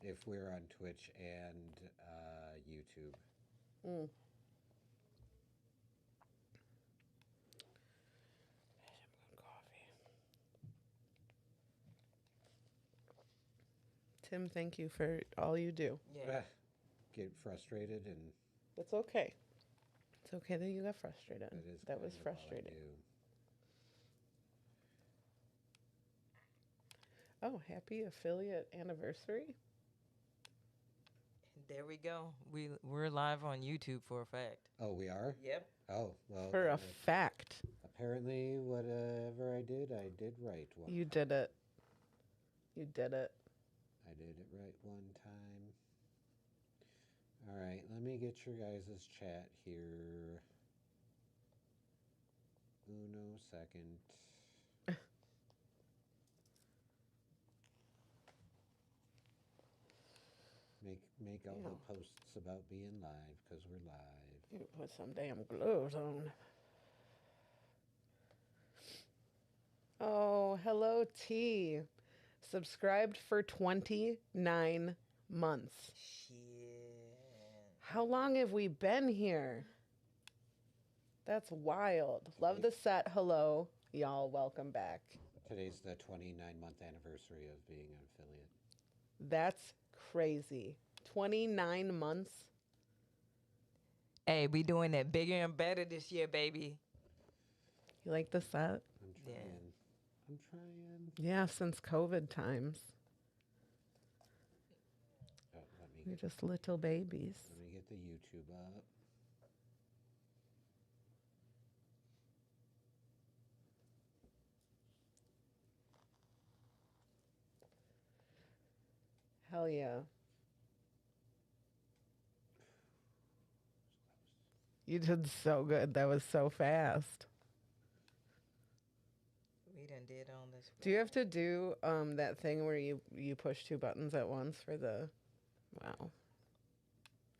if we're on Twitch and YouTube. Mm. Tim, thank you for all you do. Yeah. Get frustrated and It's okay. It's okay that you got frustrated. That was kind of all I frustrating. do. Oh, happy affiliate anniversary. There we go. We're live on YouTube for a fact. Oh, we are? Yep. Oh, well. For a fact. Apparently, whatever I did right one. You did it. You did it. I did it right one time. All right, let me get your guys' chat here. Uno second. Make all the posts about being live, because we're live. You put some damn gloves on. Oh, hello, T. Subscribed for 29 months. Shit. How long have we been here? That's wild. Love the set. Hello. Y'all, welcome back. Today's the 29-month anniversary of being an affiliate. That's crazy. 29 months. Hey, we doing it bigger and better this year, baby. You like the set? I'm trying. I'm trying. Yeah, since COVID times. Oh, We're just little babies. Let me get the YouTube up. Hell yeah. You did so good. That was so fast. We done did on this. Do you have to do that thing where you push two buttons at once for the... Wow.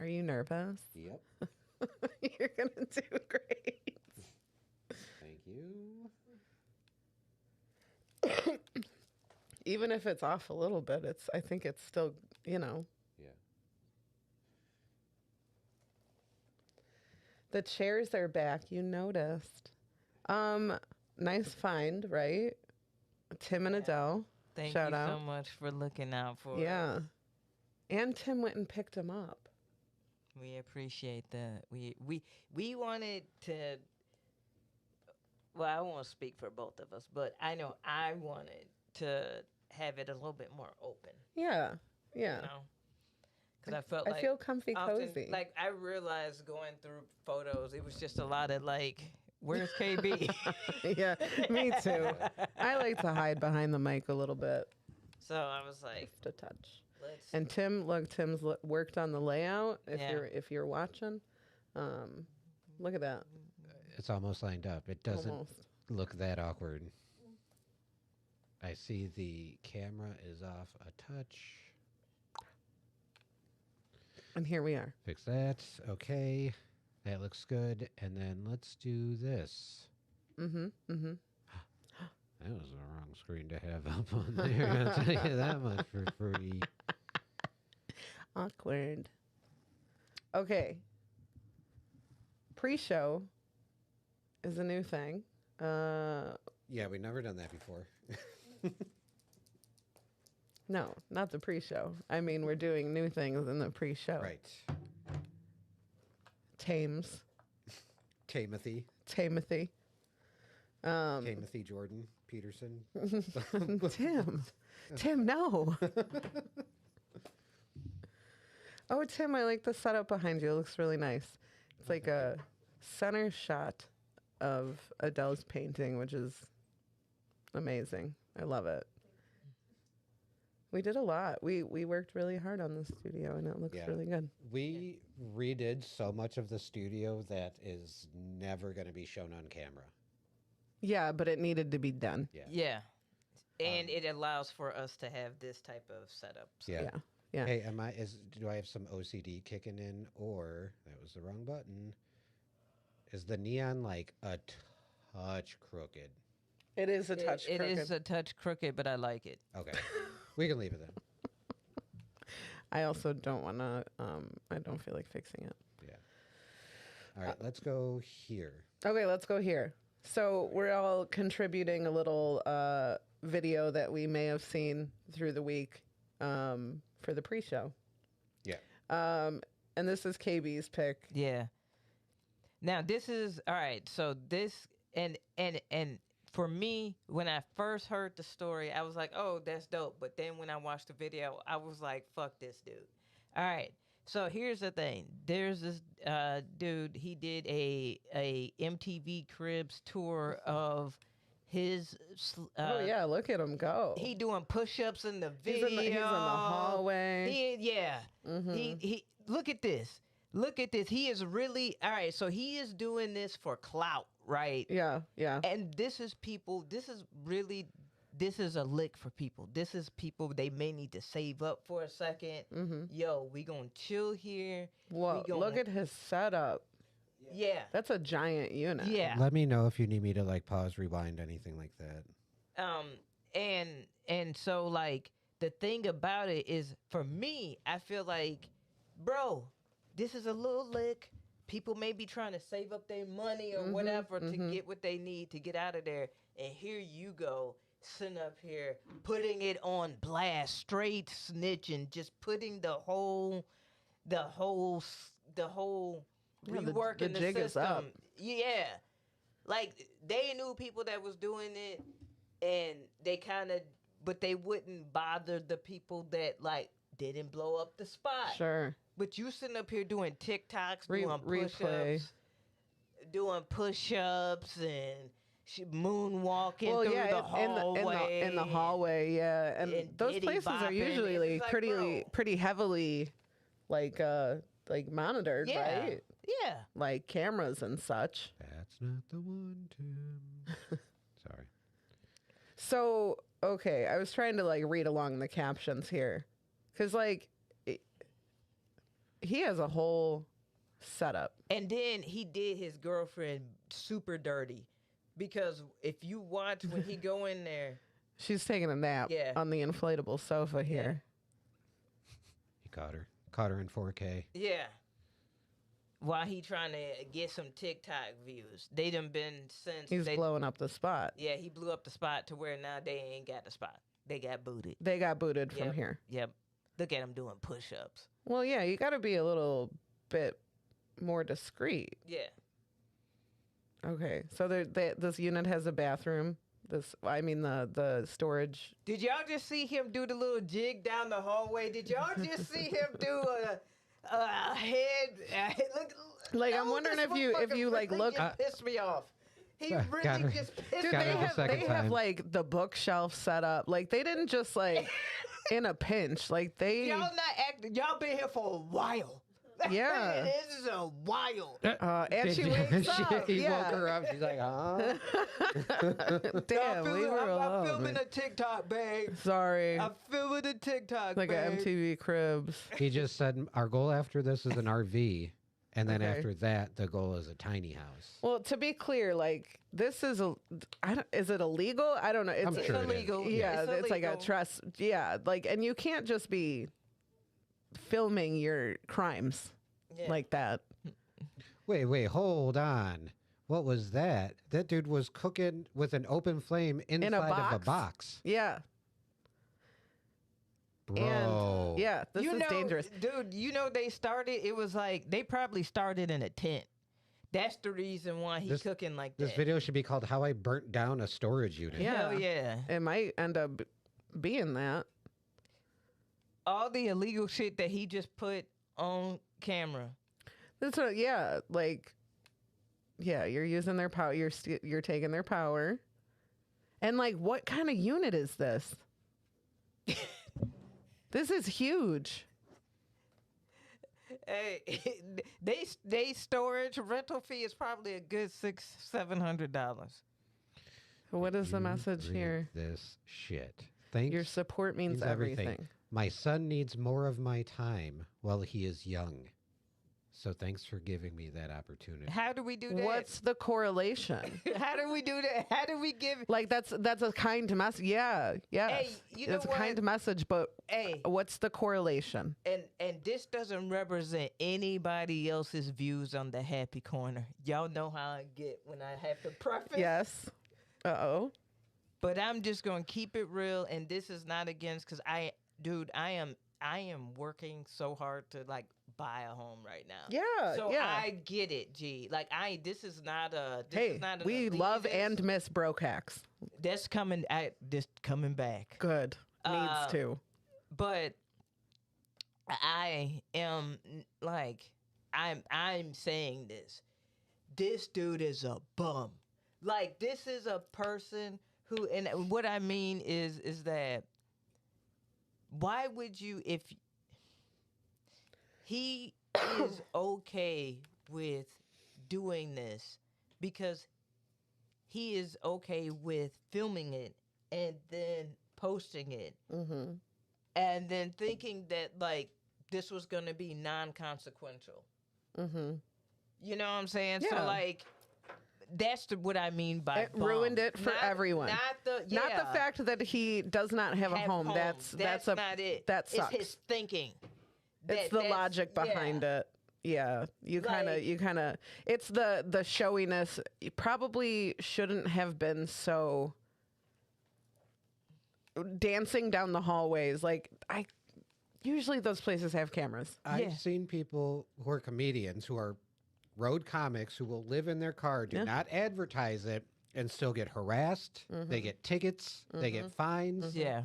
Are you nervous? Yep. You're going to do great. Thank you. Even if it's off a little bit, I think it's still, Yeah. The chairs are back. You noticed. Nice find, right? Tim and Adele. Thank Shout you out. so much for looking out for Yeah. us. And Tim went and picked him up. We appreciate that. We wanted to. Well, I won't speak for both of us, but I know I wanted to have it a little bit more open. Yeah. Yeah. You know? Because I felt I like feel comfy, often, cozy. Like I realized going through photos, it was just a lot of like, where's KB? Yeah, me too. I like to hide behind the mic a little bit. So I was like, Just a touch. let's. And Tim's worked on the layout. Yeah. If you're watching, look at that. It's almost lined up. It doesn't Almost. look that awkward. I see the camera is off a touch. And here we are. Fix that. Okay. That looks good. And then let's do this. Mm-hmm. Mm-hmm. That was the wrong screen to have up on there. I'll tell you that much for free. Awkward. Okay. Pre-show is a new thing. Yeah, we've never done that before. No, not the pre-show. I mean, we're doing new things in the pre-show. Right. Timothy. Timothy Jordan Peterson. Tim, no. Oh, Tim, I like the setup behind you. It looks really nice. It's like a center shot of Adele's painting, which is amazing. I love it. We did a lot. We worked really hard on the studio, and it looks really good. We redid so much of the studio that is never going to be shown on camera. Yeah, but it needed to be done. Yeah. And it allows for us to have this type of setup. So. Yeah. Yeah. Hey, do I have some OCD kicking in, or that was the wrong button? Is the neon like a touch crooked? It is a touch crooked. It is a touch crooked, but I like it. Okay. We can leave it then. I also don't want to. I don't feel like fixing it. Yeah. All right, let's go here. Okay, let's go here. So we're all contributing a little video that we may have seen through the week for the pre-show. Yeah. And this is KB's pick. Yeah. Now this is all right. So this and for me, when I first heard the story, I was like, "Oh, that's dope." But then when I watched the video, I was like, "Fuck this dude." All right. So here's the thing. There's this dude. He did a MTV Cribs tour of his. Oh yeah, look at him go. He doing push-ups in the He's video. in the hallway. He look at this. Look at this. He is really all right. So he is doing this for clout, right? Yeah. And this is people. This is a lick for people. This is people they may need to save up for a second. Yo, we gonna chill here. Whoa, look at his setup. Yeah. That's a giant unit. Yeah. Let me know if you need me to like pause, rewind, anything like that. And so like the thing about it is for me, I feel like, bro, this is a little lick. People may be trying to save up their money or whatever to get what they need to get out of there. And here you go, sitting up here, putting it on blast, straight snitching, just putting the whole reworking the the jig is system. up. Yeah. Like they knew people that was doing it and they kind of, but they wouldn't bother the people that like didn't blow up the spot. Sure. But you sitting up here doing TikToks, doing replay. push-ups and moonwalking through the hallway. In the hallway, yeah. And those diddy places are bopping. usually It's like, pretty heavily like monitored, Yeah. right? Yeah. Like cameras and such. That's not the one, Tim. Sorry. So, okay, I was trying to like read along the captions here. Cuz like he has a whole setup. And then he did his girlfriend super dirty because if you watch when he go in there, She's taking a nap Yeah. on the inflatable sofa here. He caught her in 4K. yeah, while he trying to get some TikTok views, they done been since He's they, blowing up the spot. Yeah, he blew up the spot to where now they ain't got the spot. They got booted. They got booted from Yep. here. Yep. Look at him doing push-ups. Well, yeah, you got to be a little bit more discreet. Yeah. Okay, so this unit has a bathroom. The storage. Did y'all just see him do the little jig down the hallway? Did y'all just see him do a head? Look, Like, no, I'm wondering this if you motherfucker like really look. just pissed me off. He Got really her. just pissed Dude, me Got they it the off. have second time. like the bookshelf set up. Like they didn't just like in a pinch. Like they. Y'all not acting. Y'all been here for a while. Yeah. This is a while. And she wakes up. He Yeah. woke her up. She's like, huh? Damn, leave her I'm alone. filming a TikTok, babe. Sorry. I'm filming a TikTok, Like babe. a MTV Cribs. He just said, our goal after this is an RV. And then Okay. after that, the goal is a tiny house. Well, to be clear, like this is is it illegal? I don't know. It's I'm sure it is. illegal. Yeah, it's like a illegal. trust. Yeah, like, and you can't just be filming your crimes Yeah. like that. Wait, hold on. What was that? That dude was cooking with an open flame inside of a box. Yeah, Bro. and yeah, this you is know, dangerous. dude. You know they started. It was like they probably started in a tent. That's the reason why he's cooking like This that. video should be called How I Burnt Down a Storage Unit. Yeah. Hell yeah! It might end up being that. All the illegal shit that he just put on camera. That's what. Yeah, like, yeah, you're using their power. You're taking their power. And like, what kind of unit is this? This is huge. Hey, they storage rental fee is probably a good $600-700. What is the You message read here? This shit. Thanks. Your support means everything. My son needs more of my time while he is young. So thanks for giving me that opportunity. How do we do that? What's the correlation? How do we do that? How do we give? Like that's a kind message. Yeah, yes. Hey, you know it's a kind what? message, but Hey, what's the correlation? and this doesn't represent anybody else's views on the happy corner. Y'all know how I get when I have to preface. Yes. Uh-oh. But I'm just gonna keep it real, and this is not against, because I am working so hard to like buy a home right now. Yeah. So yeah. I get it, G. Like this is not hey, an we love elitist. and miss broke hacks. That's coming. This coming back. Good. Needs to. But I am like I'm saying this. This dude is a bum. Like this is a person who, and what I mean is that why would you, if he is okay with doing this, because he is okay with filming it and then posting it, and then thinking that like this was gonna be non-consequential. You know what I'm saying? Yeah. So like that's what I mean by It ruined it for everyone. Not the fact that he does not have a home. That's not it. That sucks. It's his thinking. It's the logic behind it. Yeah, you kind of. It's the showiness. You probably shouldn't have been so dancing down the hallways. Like usually those places have cameras. I've seen people who are comedians who are road comics who will live in their car, do not advertise it, and still get harassed. They get tickets. They get fines. Yeah.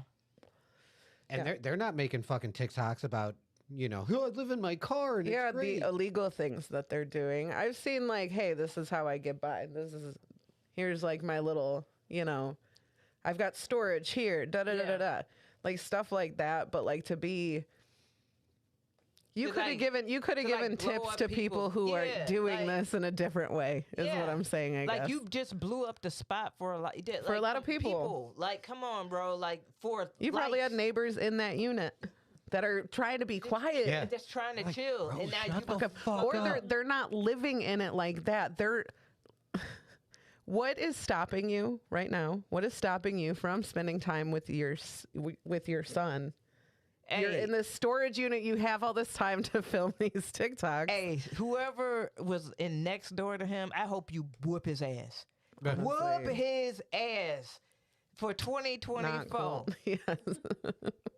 And they're not making fucking TikToks about, oh, I live in my car and it's great. The illegal things that they're doing. I've seen like, hey, this is how I get by. Here's like my little, I've got storage here, da-da-da-da-da. Like stuff like that. But like to be... You could have given tips to people who are doing this in a different way. Is what I'm saying. I guess like you just blew up the spot for a lot. For a lot of people. Like, come on, bro. Like you probably had neighbors in that unit that are trying to be quiet, just trying to chill, bro, and now shut you the fuck or up. they're not living in it like that. What is stopping you right now? What is stopping you from spending time with your son? Hey, You're in this storage unit. You have all this time to film these TikToks. Hey, whoever was in next door to him, I hope you whoop his ass. Whoop his ass for 2024. Not cool. Yes.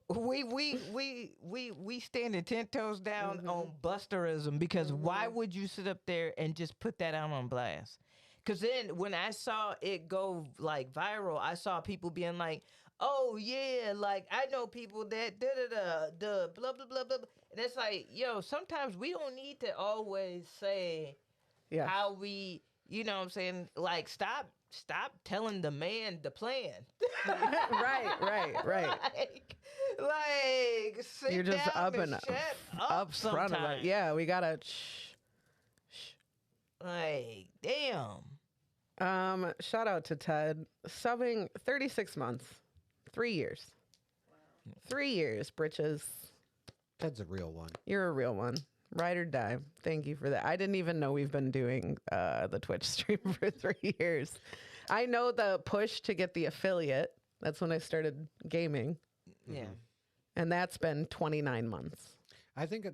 we standing 10 toes down on busterism, because why would you sit up there and just put that out on blast? Because then when I saw it go like viral, I saw people being like, oh yeah, like I know people that blah blah blah blah, and it's like, yo, sometimes we don't need to always say how we, you know what I'm saying? Like stop telling the man the plan. right. like sit You're just down up and shut up front of it. Yeah, we gotta. Like damn. Shout out to Ted, subbing 36 months. 3 years. Wow. 3 years, britches. Ted's a real one. You're a real one. Ride or die. Thank you for that. I didn't even know we've been doing the Twitch stream for 3 years. I know the push to get the affiliate. That's when I started gaming. Yeah. And that's been 29 months. I think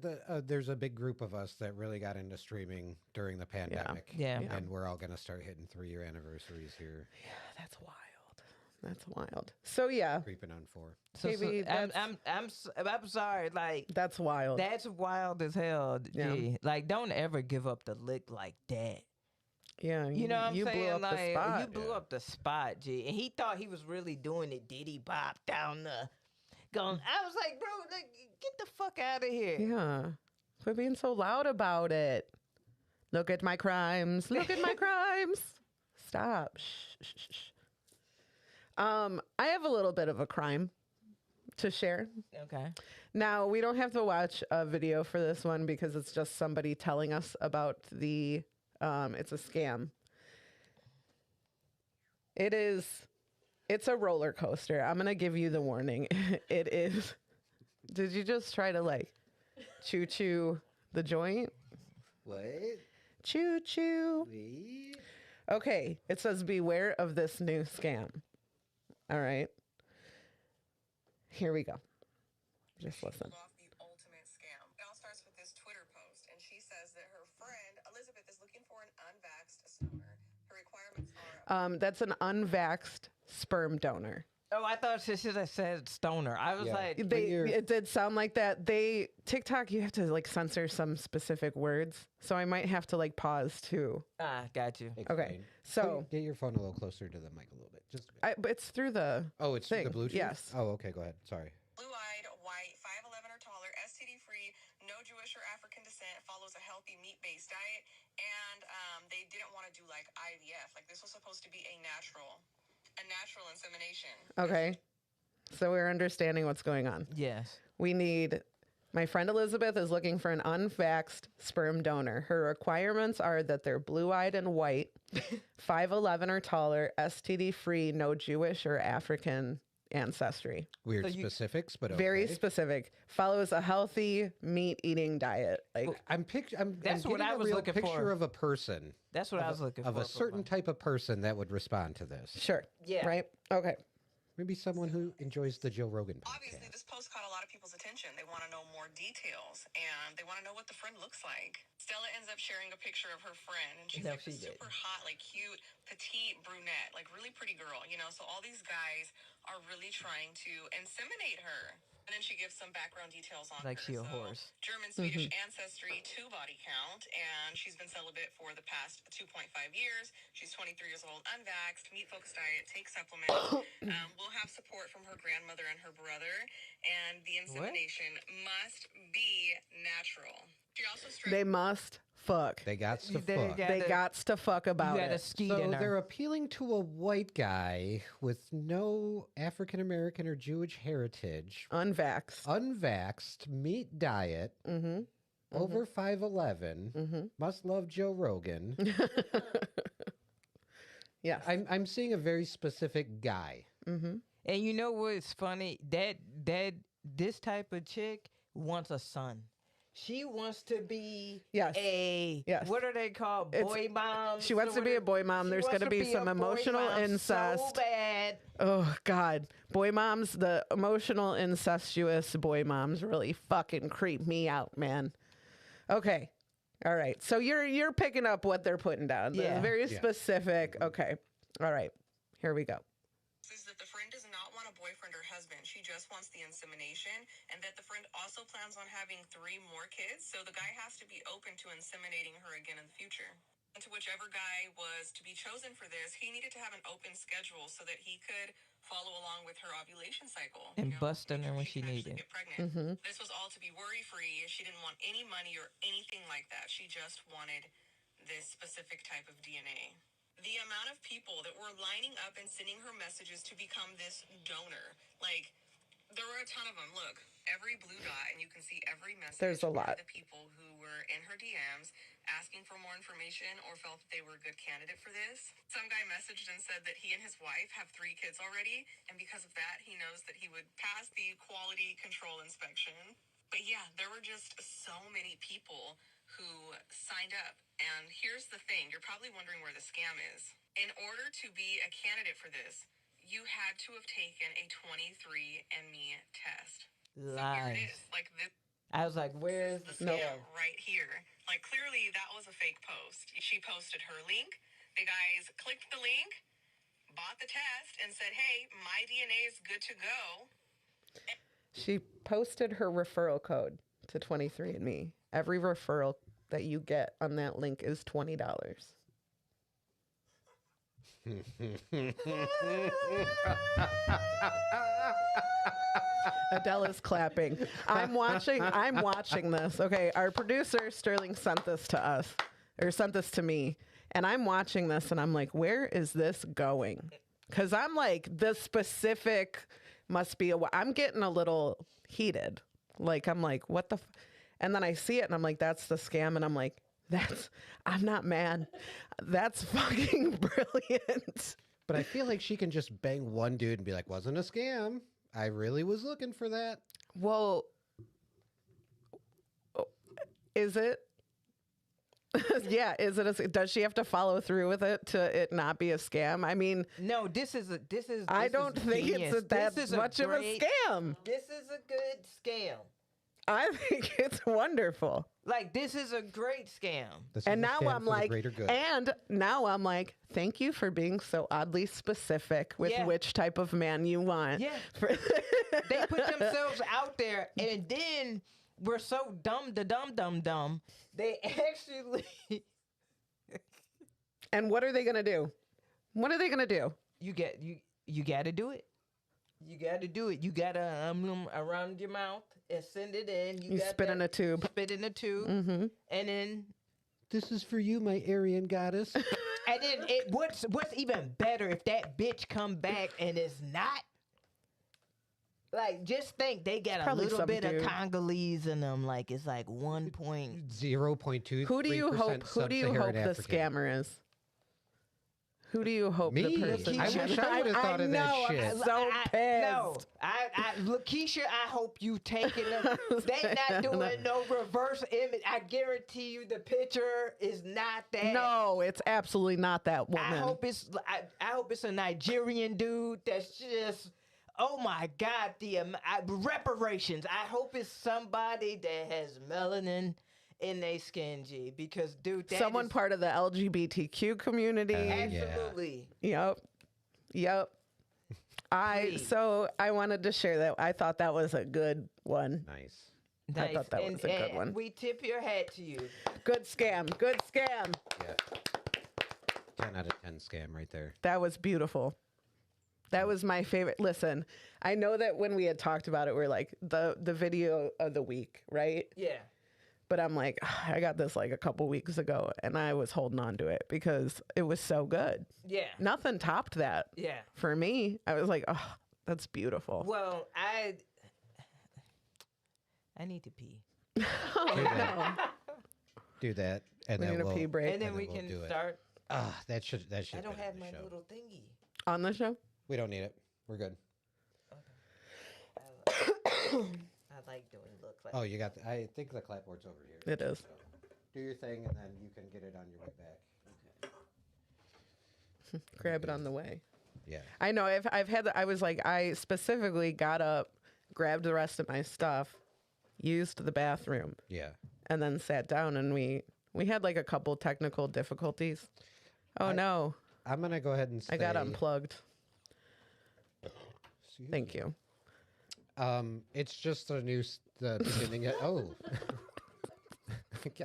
there's a big group of us that really got into streaming during the pandemic. Yeah. And we're all going to start hitting 3-year anniversaries here. Yeah, that's wild. That's wild. So yeah, creeping on 4. KB, I'm sorry. Like that's wild. That's wild as hell. G. Yeah. Like don't ever give up the lick like that. Yeah, you know what I'm saying? Blew up like the spot. You blew up the spot, G. And he thought he was really doing it. Diddy bop down the going. I was like, bro, like, get the fuck out of here. Yeah, quit being so loud about it. Look at my crimes. Look at my crimes. Stop. Shh. I have a little bit of a crime to share. Okay. Now, we don't have to watch a video for this one because it's just somebody telling us about it's a scam. It's a roller coaster. I'm going to give you the warning. It is. Did you just try to like choo-choo the joint? What? Choo choo. Wait. Okay, it says beware of this new scam. All right. Here we go. Just listen. Off the ultimate scam. It all starts with this Twitter post, and she says that her friend Elizabeth is looking for an unvaxxed stoner. Her requirements are That's an unvaxxed sperm donor. Oh, I thought she should have said stoner. I was Yeah. like, It did sound like that. TikTok, you have to like censor some specific words, so I might have to like pause too. got you. Okay, so get your phone a little closer to the mic a little bit. Just a bit. but it's through the it's thing. the Bluetooth. Yes. Oh, okay. Go ahead. Sorry. blue-eyed, white, 5'11" or taller, STD-free, no Jewish or African descent, follows a healthy meat-based diet, and they didn't want to do like IVF. Like this was supposed to be a natural insemination. Okay, so we're understanding what's going on. Yes. We need. My friend Elizabeth is looking for an unvaxxed sperm donor. Her requirements are that they're blue-eyed and white, 5'11" or taller, STD-free, no Jewish or African ancestry. Weird specifics, but Very okay. specific. Follows a healthy meat-eating diet. Like I'm That's what getting I a was real looking picture for. of a person. That's what I was looking for. Of a certain type of person that would respond to this. sure. Yeah. Right. Okay. Maybe someone who enjoys the Joe Rogan Obviously, podcast. this post caught a lot of people's attention. They want to know more details, and they want to know what the friend looks like. Stella ends up sharing a picture of her friend, and she's No, like she a didn't. super hot, like cute, petite brunette, like really pretty girl, you know? So all these guys are really trying to inseminate her. And then she gives some background details on Like her. she a So, horse. German, Swedish ancestry, 2 body count, and she's been celibate for the past 2.5 years. She's 23 years old, unvaxxed, meat-focused diet, takes supplements. Will have support from her grandmother and her brother, and the insemination must be natural. She also They must fuck. They got to They fuck. got- They gots to fuck about You got a it. skeet So in her. they're appealing to a white guy with no African American or Jewish heritage, Unvaxxed. unvaxxed, meat diet, Mm-hmm. over 5'11", Mm-hmm. must love Joe Rogan. Yes. I'm seeing a very specific guy. Mm-hmm. And you know what's funny? That this type of chick wants a son. She wants to be Yes. a Yes. what are they called? It's- Boy mom. she wants to be a boy mom. There's gonna be some emotional incest. So bad. Oh God, boy moms, the emotional incestuous boy moms really fucking creep me out, man. Okay, all right. So you're picking up what they're putting down. This is Yeah. very Yeah. specific. Okay, all right. Here we go. Says that the friend does not want a boyfriend or husband. She just wants the insemination, and that the friend also plans on having 3 more kids. So the guy has to be open to inseminating her again in the future. And to whichever guy was to be chosen for this, he needed to have an open schedule so that he could follow along with her ovulation cycle And bust on make her sure when she she can actually needed. get pregnant. Mm-hmm. This was all to be worry-free. She didn't want any money or anything like that. She just wanted this specific type of DNA. The amount of people that were lining up and sending her messages to become this donor, like, there were a ton of them. Look, every blue dot, and you can see every message. There's a were lot. The people who were in her DMs asking for more information or felt that they were a good candidate for this. Some guy messaged and said that he and his wife have 3 kids already, and because of that, he knows that he would pass the quality control inspection. But yeah, there were just so many people who signed up. And here's the thing, you're probably wondering where the scam is. In order to be a candidate for this, you had to have taken a 23andMe test. So here it Lies. is. Like this I was like, where is is the the No. scam right here. Like clearly that was a fake post. She posted her link. The guys clicked the link, bought the test, and said, "Hey, my DNA is good to go." She posted her referral code to 23andMe. Every referral that you get on that link is $20. Adele is clapping. I'm watching this. Okay, our producer Sterling sent this to us, or sent this to me, and I'm watching this and I'm like, where is this going? Because I'm like, the specific must be I'm getting a little heated. Like, I'm like, what the and then I see it and I'm like, that's the scam. And I'm like, I'm not mad. That's fucking brilliant. But I feel like she can just bang one dude and be like, wasn't a scam. I really was looking for that. Well, is it? Yeah, is it does she have to follow through with it to it not be a scam? I mean, No, I don't think genius. it's that much of a scam. This is a good scam. I think it's wonderful. Like, this is a great scam. This is And a now scam I'm for the like, greater good. and now I'm like, thank you for being so oddly specific with Yeah. which type of man you want. Yeah. They put themselves out there, and then we're so dumb. They actually. And what are they gonna do? What are they gonna do? You got to do it. You got to do it. You got to around your mouth and send it in. You got spit that- in a tube. Spit in a tube, Mm-hmm. and then This is for you, my Aryan goddess. what's even better if that bitch come back and it's not. Like, just think they got a probably little some bit dude. of Congolese in them. Like, it's like 1 point. 0.2. Who do you hope? Who do you hope the scammer is? Who do you hope Me? the person? I is? wish I would've thought of that know, shit. I'm so pissed. No, Lakeisha, I hope you taking them. They not doing no reverse image. I guarantee you the picture is not that. No, it's absolutely not that woman. I hope it's a Nigerian dude that's just, oh my God, the reparations. I hope it's somebody that has melanin in their skin, G, because dude, that Someone is, part of the LGBTQ community. Yeah. absolutely. Yep. Please. So I wanted to share that. I thought that was a good one. Nice. I thought that was a good one. We tip your hat to you. Good scam. Good scam. Yeah. 10 out of 10 scam right there. That was beautiful. That was my favorite. Listen, I know that when we had talked about it, we're like the video of the week, right? Yeah. But I'm like, I got this like a couple weeks ago, and I was holding on to it because it was so good. Yeah. Nothing topped that. Yeah. For me, I was like, oh, that's beautiful. Well, I need to pee. Oh, no. Do that, and We then need a we'll pee break. And then we we'll can do it. start. That should. I don't be have on the my show. little thingy. On the show? We don't need it. We're good. I like doing looks like. Oh, you got. I think the clapboard's over here. It is. So do your thing, and then you can get it on your way back. Okay. Grab it on the way. Yeah. I know. I was like, I specifically got up, grabbed the rest of my stuff, used the bathroom, Yeah. and then sat down, and we had like a couple technical difficulties. Oh no, I'm gonna go ahead and. I got say- unplugged. Excuse Thank me. you. It's just the beginning. Oh.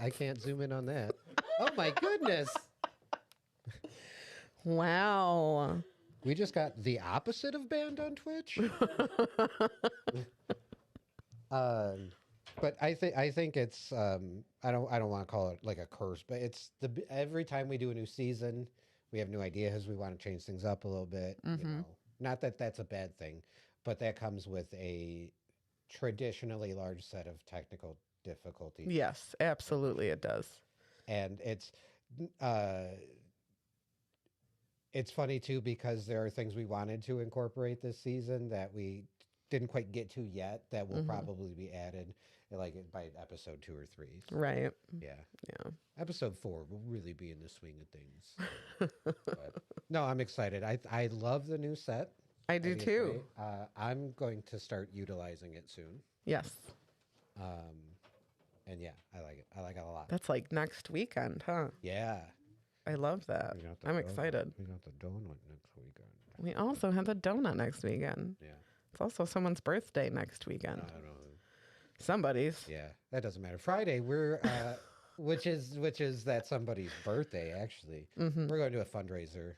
I can't zoom in on that. Oh my goodness. Wow. We just got the opposite of banned on Twitch. But I think it's I don't want to call it like a curse, but it's every time we do a new season, we have new ideas. We want to change things up a little bit. You know, not that that's a bad thing, but that comes with a traditionally large set of technical difficulties. Yes, absolutely, it does. And it's funny too because there are things we wanted to incorporate this season that we didn't quite get to yet that will probably be added like by episode 2 or 3. So, Right. yeah. Yeah. Episode 4 will really be in the swing of things. But, no, I'm excited. I love the new set. I do too. obviously. I'm going to start utilizing it soon. Yes. And yeah, I like it. I like it a lot. That's like next weekend, huh? Yeah. I love that. We got the I'm donut- excited. We got the donut next weekend. We also have the donut next weekend. Yeah. It's also someone's birthday next weekend. I don't know. Somebody's. Yeah, that doesn't matter. Friday, we're which is that somebody's birthday actually. Mm-hmm. We're going to do a fundraiser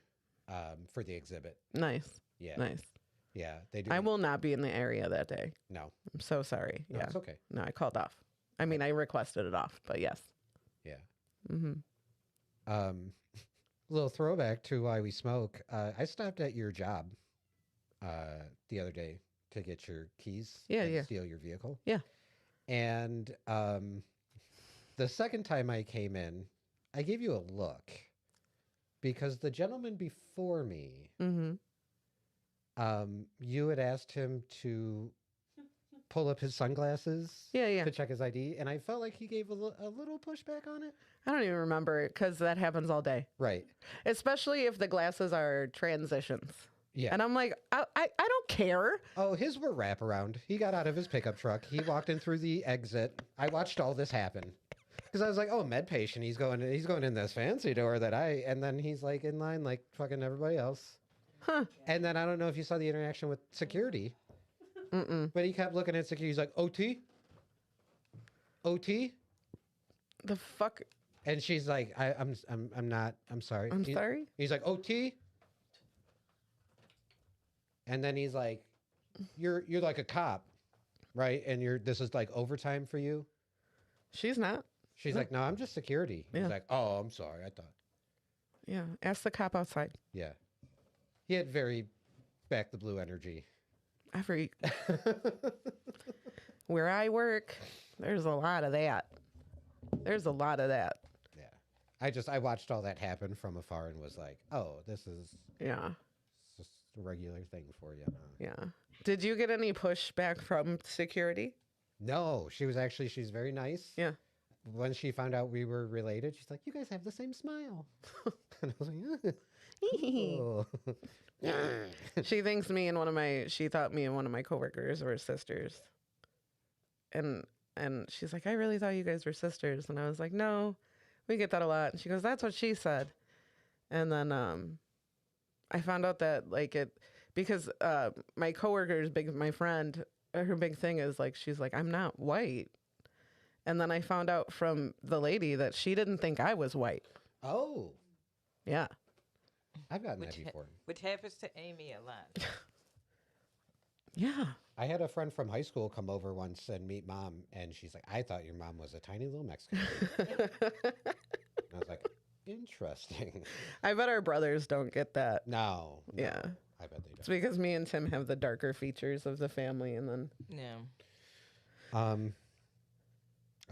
for the exhibit. Nice. Yeah, Nice. yeah, they do. I will not be in the area that day. No, I'm so sorry. no, Yeah. it's okay. No, I called off. I mean, I requested it off, but yes. Yeah. Mm-hmm. Little throwback to why we smoke. I stopped at your job the other day to get your keys. Yeah, and yeah. steal your vehicle. Yeah. And the second time I came in, I gave you a look because the gentleman before me, Mm-hmm. you had asked him to pull up his sunglasses Yeah. to check his ID, and I felt like he gave a little pushback on it. I don't even remember it because that happens all day, Right. especially if the glasses are transitions. Yeah. And I'm like, I don't care. Oh, his were wraparound. He got out of his pickup truck. He walked in through the exit. I watched all this happen because I was like, oh, med patient. He's going in this fancy door and then he's like in line like fucking everybody else. Huh. And then I don't know if you saw the interaction with security, but he kept looking at security. He's like, OT? OT? The fuck? And she's like, I'm not, I'm sorry. I'm sorry? He's like, OT? And then he's like, you're like a cop, right? And this is like overtime for you. She's not. She's like, no, I'm just security. Yeah. He's like, oh, I'm sorry. I thought. Yeah. Ask the cop outside. Yeah. He had very back the blue energy. Where I work, there's a lot of that. There's a lot of that. Yeah. I watched all that happen from afar and was like, oh, this is just a regular thing for you. Yeah. Did you get any pushback from security? No, she's very nice. Yeah. When she found out we were related, she's like, you guys have the same smile. And I was like, oh. She thinks she thought me and one of my coworkers were sisters. And she's like, I really thought you guys were sisters. And I was like, no, we get that a lot. And she goes, that's what she said. And then I found out that because my coworker's my friend, her big thing is like, she's like, I'm not white. And then I found out from the lady that she didn't think I was white. Oh. Yeah. I've gotten that before. Which happens to Amy a lot. Yeah. I had a friend from high school come over once and meet mom, and she's like, I thought your mom was a tiny little Mexican lady." And I was like, interesting. I bet our brothers don't get that. No. Yeah. I bet they It's don't. because me and Tim have the darker features of the family, and then Yeah. Are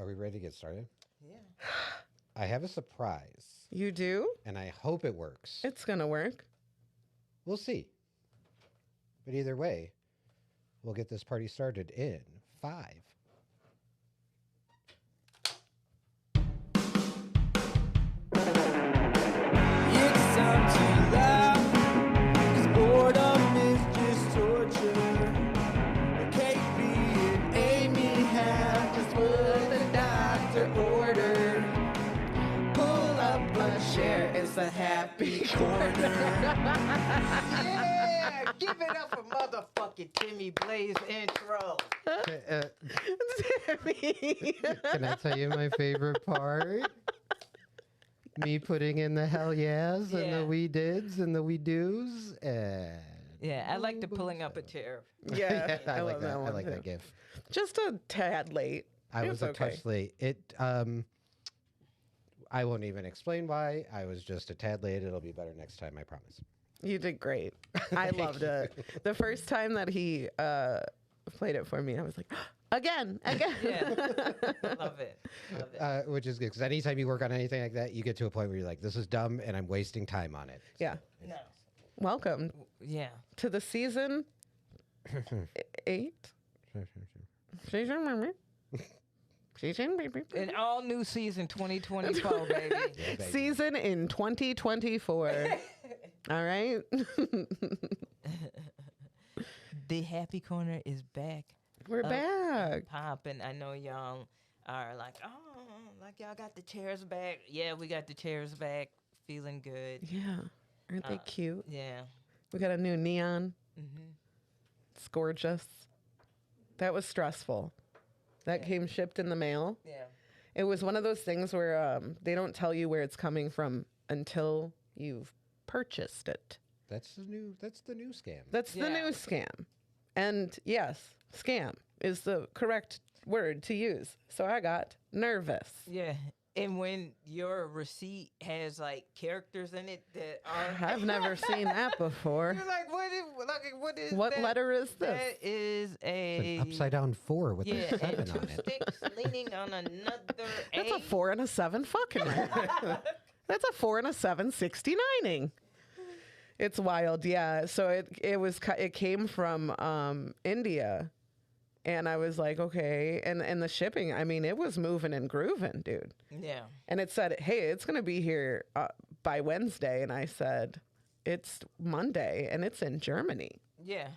we ready to get started? Yeah. I have a surprise, you do. and I hope it works. It's gonna work. We'll see. But either way, we'll get this party started in 5. It's time to laugh, 'cause boredom is just torture. The KB and Amy have just what the doctor ordered. Pull up a chair, it's a happy corner. Yeah! Give it up for motherfucking Timmy Blaze intro. Can I tell you my favorite part? Me putting in the hell yeahs and Yeah. the we dids and the we do's. And Yeah, I like the pulling up a chair. Yeah, I like love that. I one like too. that gif. Just a tad late. I It's was a okay. touch late. I won't even explain why. I was just a tad late. It'll be better next time, I promise. You did great. I loved it. The first time that he played it for me, I was like, again. Yeah. Love it. Love it. Which is good because anytime you work on anything like that, you get to a point where you're like, this is dumb and I'm wasting time on it. Yeah. No. Welcome Yeah. to the season 8. Season An all new season 2024, baby. Yeah, baby. Season in 2024. All right. The happy corner is back. We're back. Popping. I know y'all are like, oh, like y'all got the chairs back. Yeah, we got the chairs back. Feeling good. Yeah. Aren't they cute? Yeah. We got a new neon. Mm-hmm. It's gorgeous. That was stressful. That came shipped in the mail. Yeah. It was one of those things where they don't tell you where it's coming from until you've purchased it. That's the new scam. That's the Yeah. new scam. And yes, scam is the correct word to use. So I got nervous. Yeah. And when your receipt has like characters in it that are I've never seen that before. You're like, what is What that? letter is this? That is a An upside down 4 with yeah, a 7 and on 2 it. sticks leaning on another That's a eight. 4 and a 7 fucking right. That's a 4 and a 7 69ing. It's wild, yeah. So it came from India, And I was like, okay. And the shipping, I mean, it was moving and grooving, dude. Yeah. And it said, hey, it's going to be here by Wednesday. And I said, it's Monday and it's in Germany. Yeah.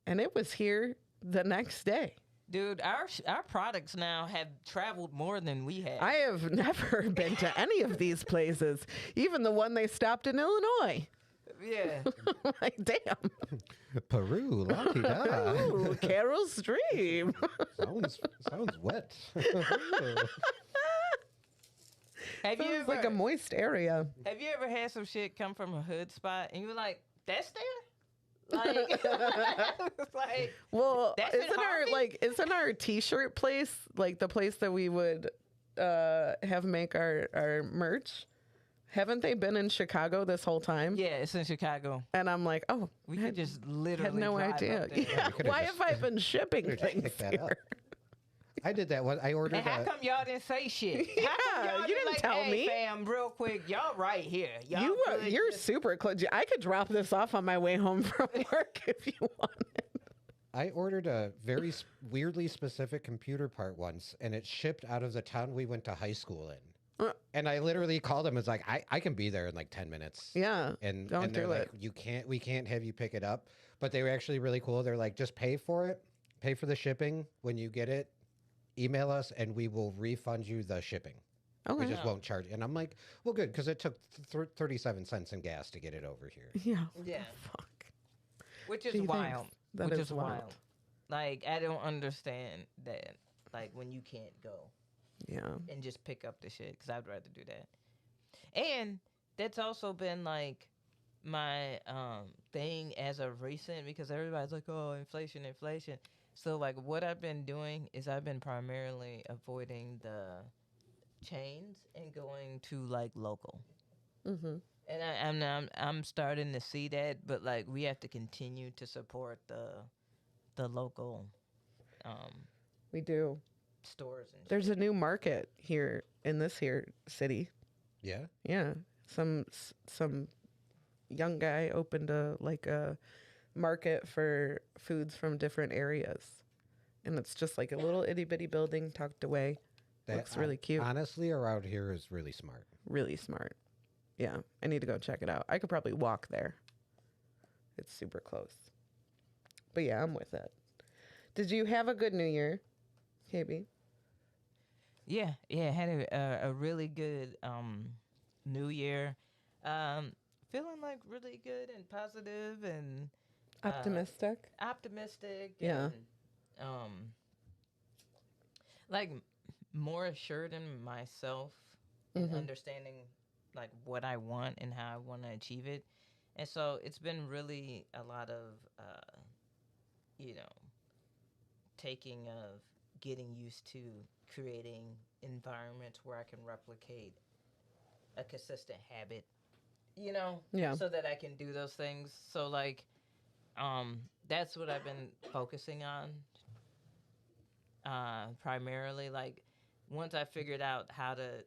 And it was here the next day. Dude, our products now have traveled more than we have. I have never been to any of these places, even the one they stopped in Illinois. Yeah. Like, damn. Peru, la-di-da. Ooh, Carol's dream. sounds wet. Have you Sounds ever like a moist area. Have you ever had some shit come from a hood spot and you were like, that's there? Like, it's like, Well, That's in Harvey? isn't our t-shirt place like the place that we would have make our merch? Haven't they been in Chicago this whole time? yeah, it's in Chicago. And I'm like, oh, We I could just literally had no drive idea. up there. Yeah. we could've Why just- have I been shipping could've things picked that up. here? I did that one. I ordered. And how come y'all didn't say shit? How come Yeah, y'all you didn't like, tell hey, me. fam, real quick, y'all right here. Y'all You're just- super close. I could drop this off on my way home from work if you wanted. I ordered a very weirdly specific computer part once, and it shipped out of the town we went to high school in. And I literally called them. It's like I can be there in like 10 minutes. Yeah. And Don't they're do like, it. we can't have you pick it up. But they were actually really cool. They're like, just pay for it, pay for the shipping when you get it. Email us and we will refund you the shipping. Okay. We just won't charge. And I'm like, well, good, because it took 37 cents in gas to get it over here. Yeah. What Yeah. the fuck. Which is Gee, thanks. wild. That Which is is wild. wild. Like, I don't understand that. Like, when you can't go Yeah. and just pick up the shit, because I'd rather do that. And that's also been like my thing as of recent, because everybody's like, oh, inflation. So like what I've been doing is I've been primarily avoiding the chains and going to like local. Mm-hmm. And I'm starting to see that, but like we have to continue to support the local We do. stores and There's a new market here in this here city. Yeah. Yeah. Some young guy opened a market for foods from different areas. And it's just like a little itty bitty building tucked away. Looks really cute. Honestly, around here is really smart. Really smart. Yeah. I need to go check it out. I could probably walk there. It's super close. But yeah, I'm with it. Did you have a good New Year, KB? Yeah, had a really good New Year. Feeling like really good and positive and Optimistic? optimistic. Yeah. And, like more assured in myself and understanding like what I want and how I want to achieve it. And so it's been really a lot of, taking of getting used to creating environments where I can replicate a consistent habit, Yeah. so that I can do those things. So like, that's what I've been focusing on, primarily. Like once I figured out how to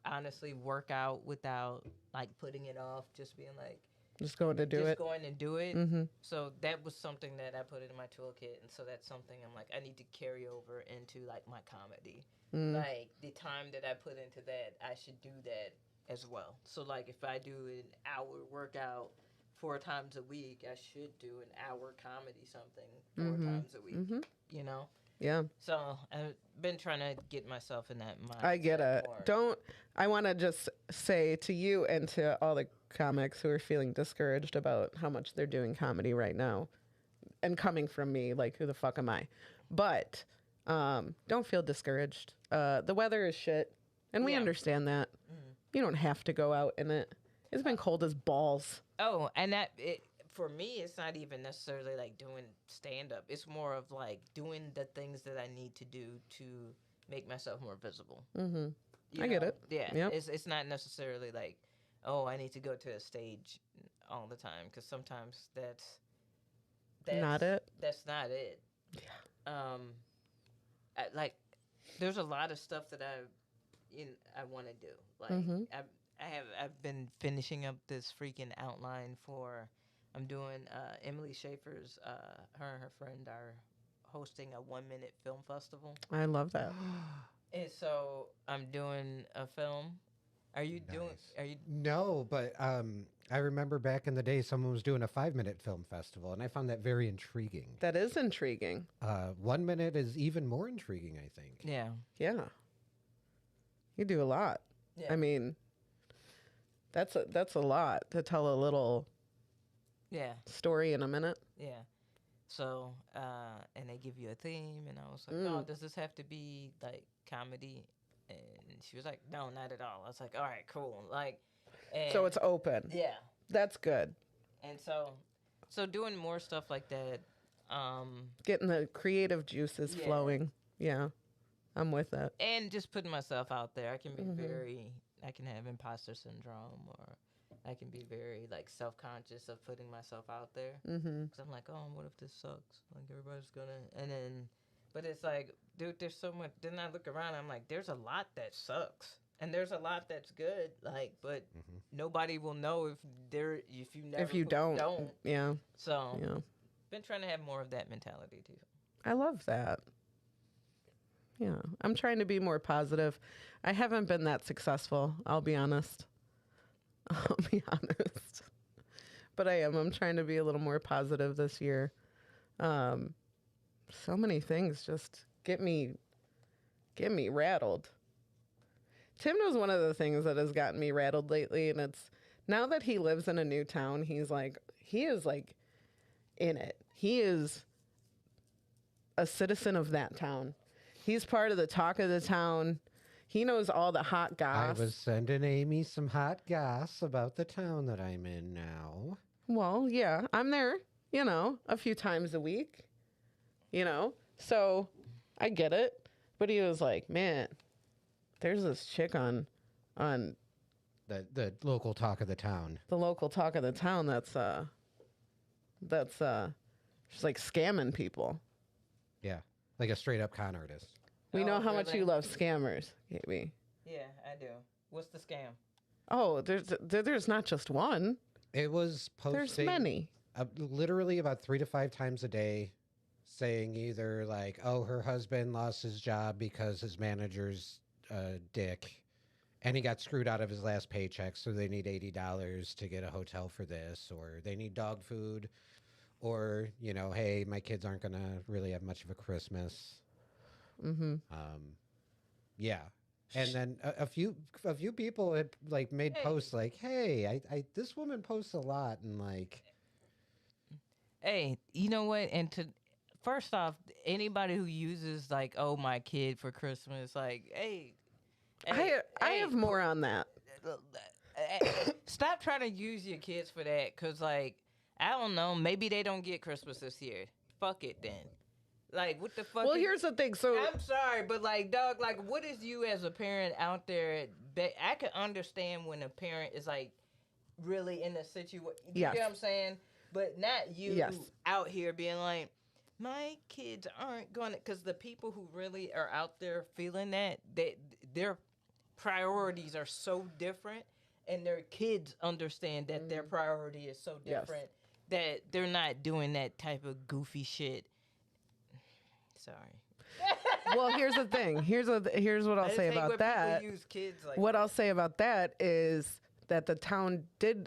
honestly work out without like putting it off, just being like, Just going to do just it. going and do it. Mm-hmm. So that was something that I put in my toolkit, and so that's something I'm like, I need to carry over into like my comedy. Like the time that I put into that, I should do that as well. So like if I do an hour workout 4 times a week, I should do an hour comedy something 4 times a week. Yeah. So I've been trying to get myself in that mindset. I get it. more. I want to just say to you and to all the comics who are feeling discouraged about how much they're doing comedy right now, and coming from me, like, who the fuck am I? But don't feel discouraged. The weather is shit, and we Yeah. understand that. You don't have to go out in it. It's been cold as balls. Oh, and for me, it's not even necessarily like doing stand up. It's more of like doing the things that I need to do to make myself more visible. Mm-hmm. I get it. Yeah. Yep. It's not necessarily like, oh, I need to go to a stage all the time, because sometimes that's Not it. That's not it. Yeah. There's a lot of stuff that I want to do. Like I've been finishing up this freaking outline for. I'm doing Emily Schaefer's. Her and her friend are hosting a 1-minute film festival. I love that. And so I'm doing a film. Are you doing? Nice. Are you? No, but I remember back in the day, someone was doing a 5-minute film festival, and I found that very intriguing. That is intriguing. 1 minute is even more intriguing, I think. Yeah. Yeah. You do a lot. Yeah. I mean, that's a lot to tell a little Yeah. story in a minute. Yeah. So, and they give you a theme, and I was like, "Oh, does this have to be like comedy?" And she was like, "No, not at all." I was like, "All right, cool." Like, and So it's open. yeah. That's good. And so doing more stuff like that. Getting the creative juices Yeah. flowing. Yeah. I'm with it. And just putting myself out there. I can be I can have imposter syndrome, or I can be very like self-conscious of putting myself out there. Because I'm like, oh, what if this sucks? Like everybody's gonna, and then, but it's like, dude, there's so much. Then I look around, I'm like, there's a lot that sucks. And there's a lot that's good, like, but nobody will know if you never If you don't. Yeah. So, Yeah. been trying to have more of that mentality too. I love that. Yeah. I'm trying to be more positive. I haven't been that successful, I'll be honest. I'll be honest. But I am. I'm trying to be a little more positive this year. So many things just get me rattled. Tim knows one of the things that has gotten me rattled lately, and it's now that he lives in a new town, he is like in it. He is a citizen of that town. He's part of the talk of the town. He knows all the hot goss. I was sending Amy some hot goss about the town that I'm in now. Well, yeah, I'm there, a few times a week, so I get it. But he was like, man, there's this chick on The local talk of the town. the local talk of the town that's she's like scamming people. Yeah, like a straight up con artist. We know Oh, how much really? you love scammers, Gaby. Yeah, I do. What's the scam? Oh, there's not just one. It was posting. There's many. Literally about 3 to 5 times a day, saying either like, "Oh, her husband lost his job because his manager's dick, and he got screwed out of his last paycheck, so they need $80 to get a hotel for this, or they need dog food, or hey, my kids aren't gonna really have much of a Christmas." Yeah. And then a few people had like made posts like, "Hey, I this woman posts a lot," and like, Hey, you know what? And first off, anybody who uses like, "Oh, my kid for Christmas," like, hey, I have more on that. Stop trying to use your kids for that, cause like, I don't know, maybe they don't get Christmas this year. Fuck it then. Like, what the fuck? Well, here's the thing. So I'm sorry, but like, dog, like, what is you as a parent out there? I can understand when a parent is like really in a situation. Yes. You know what I'm saying? But not you Yes. out here being like, my kids aren't gonna, because the people who really are out there feeling that, their priorities are so different, and their kids understand that their priority is so Yes. different that they're not doing that type of goofy shit. Sorry. well, here's the thing. Here's what I'll I just say hate about when that. people use kids like What I'll say about that is that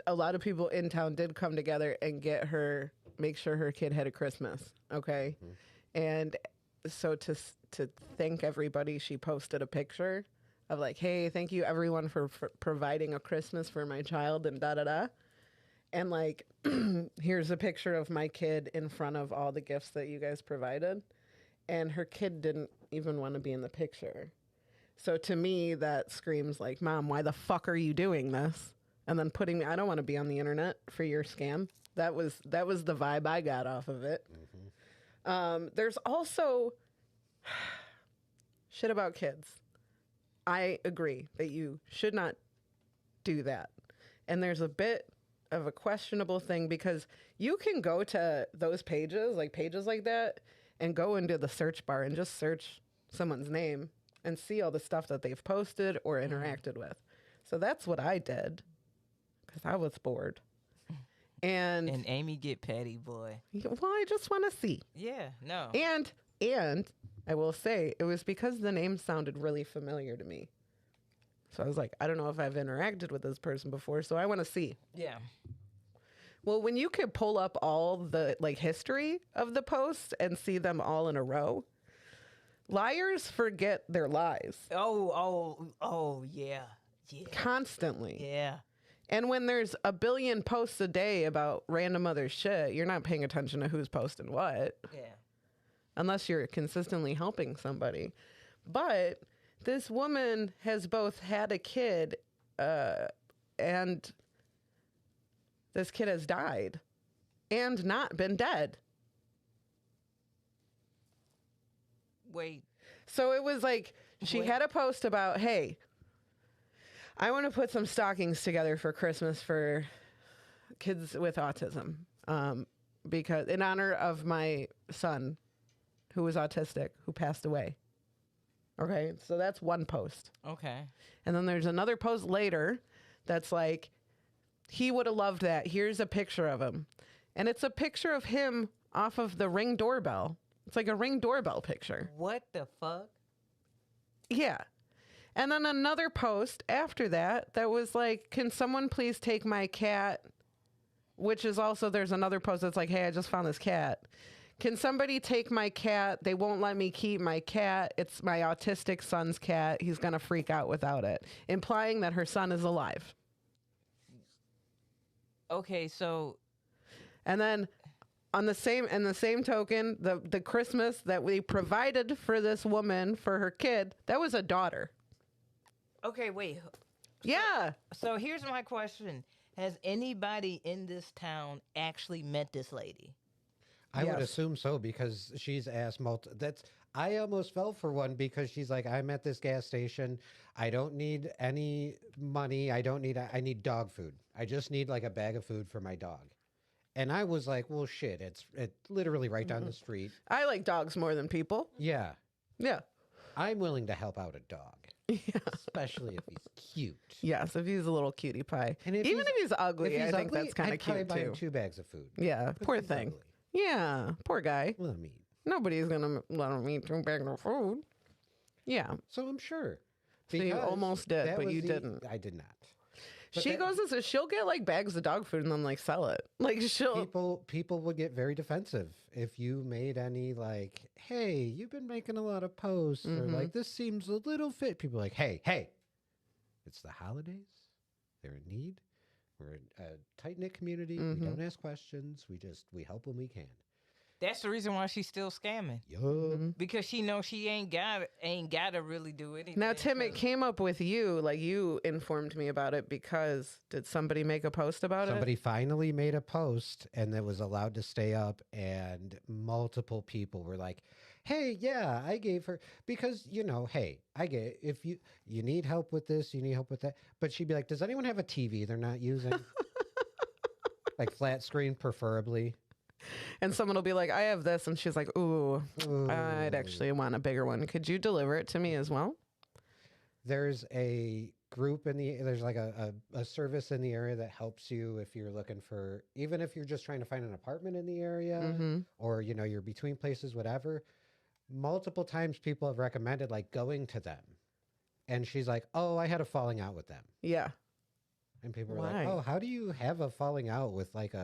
a lot of people in town did come together and make sure her kid had a Christmas. Okay. And so to thank everybody, she posted a picture of like, hey, thank you everyone for providing a Christmas for my child and da-da-da. And like, here's a picture of my kid in front of all the gifts that you guys provided. And her kid didn't even want to be in the picture. So to me, that screams like, Mom, why the fuck are you doing this? And then putting me, I don't want to be on the internet for your scam. That was the vibe I got off of it. There's also shit about kids. I agree that you should not do that. And there's a bit of a questionable thing because you can go to those pages like that, and go into the search bar and just search someone's name and see all the stuff that they've posted or interacted with. So that's what I did because I was bored. And Amy get petty, boy. well, I just want to see. Yeah, no. And And I will say it was because the name sounded really familiar to me. So I was like, I don't know if I've interacted with this person before, so I want to see. Yeah. Well, when you could pull up all the like history of the posts and see them all in a row, liars forget their lies Oh, yeah. Yeah. constantly. Yeah. And when there's a billion posts a day about random other shit, you're not paying attention to who's posting what. Yeah. Unless you're consistently helping somebody. But this woman has both had a kid and this kid has died and not been dead. Wait. So it was like she had a post about, hey, I want to put some stockings together for Christmas for kids with autism, because in honor of my son who was autistic, who passed away. Okay, so that's one post. Okay. And then there's another post later that's like, he would have loved that. Here's a picture of him. And it's a picture of him off of the Ring doorbell. It's like a Ring doorbell picture. What the fuck? Yeah. And then another post after that was like, can someone please take my cat? Which is also, there's another post that's like, hey, I just found this cat. Can somebody take my cat? They won't let me keep my cat. It's my autistic son's cat. He's going to freak out without it. Implying that her son is alive. Okay, so. And then in the same token, the Christmas that we provided for this woman, for her kid, that was a daughter. Okay, wait. Yeah. So here's my question. Has anybody in this town actually met this lady? I would Yes. assume so because she's asked I almost fell for one because she's like, I'm at this gas station. I don't need any money. I need dog food. I just need like a bag of food for my dog. And I was like, well, shit, it's literally right down the street. I like dogs more than people. Yeah. Yeah. I'm willing to help out a dog, especially if he's cute. Yes, if he's a little cutie pie. And if Even if he's If ugly, he's I think ugly, that's kind of I'd probably cute buy him too. 2 bags of food. Yeah, But poor he's thing. ugly. Yeah, poor guy. Let him eat. Nobody's gonna let him eat 2 bags of food. Yeah, So I'm sure. So you Because almost did, that but was you didn't. I did not. But she that- goes and says she'll get like bags of dog food and then like sell it. Like she'll. People would get very defensive if you made any like, hey, you've been making a lot of posts or like this seems a little fit. People are like, hey, it's the holidays. They're in need. We're a tight knit community. We don't ask questions. We help when we can. That's the reason why she's still scamming. Yup. Because she knows she ain't got to really do anything. Now, Tim, it so- came up with you. Like you informed me about it because did somebody make a post about Somebody finally made a post and that was allowed to stay up, and multiple people were like, hey, yeah, I gave her, because, hey, I get, if you need help with this, you need help with that. But she'd be like, does anyone have a TV they're not using? Like flat screen, preferably. And someone will be like, I have this. And she's like, ooh, Ooh. I'd actually want a bigger one. Could you deliver it to me as well? There's a group there's like a service in the area that helps you if you're looking for, even if you're just trying to find an apartment in the area or, you're between places, whatever. Multiple times people have recommended like going to them. And she's like, oh, I had a falling out with them. Yeah. And people were Why? like, oh, how do you have a falling out with like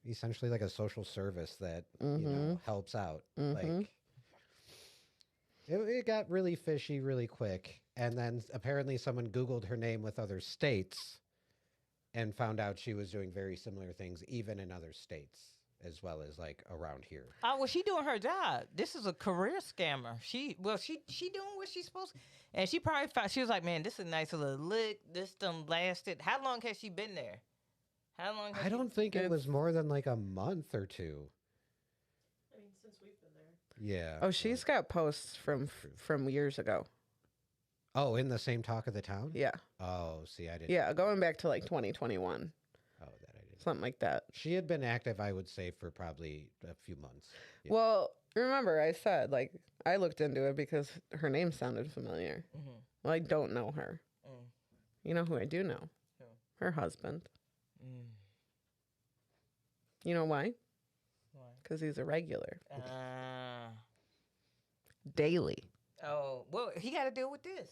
essentially like a social service that, helps out? Like, it got really fishy really quick. And then apparently someone Googled her name with other states and found out she was doing very similar things, even in other states, as well as like around here. Oh, well, she doing her job. This is a career scammer. She doing what she's supposed to. And she probably thought, she was like, man, this is a nice little lick. This done lasted. How long has she been there? How long? I don't think it was more than like a month or two. I mean, since we've been there. Yeah. Oh, she's got posts from years ago. Oh, in the same talk of the town? Yeah. Oh, see, I didn't. Yeah. Going back to like 2021, Oh, that I didn't. something like that. She had been active, I would say, for probably a few months. Yeah. Well, remember I said, like, I looked into it because her name sounded familiar. Well, I don't know her. You know who I do know? Who? Her husband. You know why? Why? Because he's a regular. daily. Oh, well, he got to deal with this.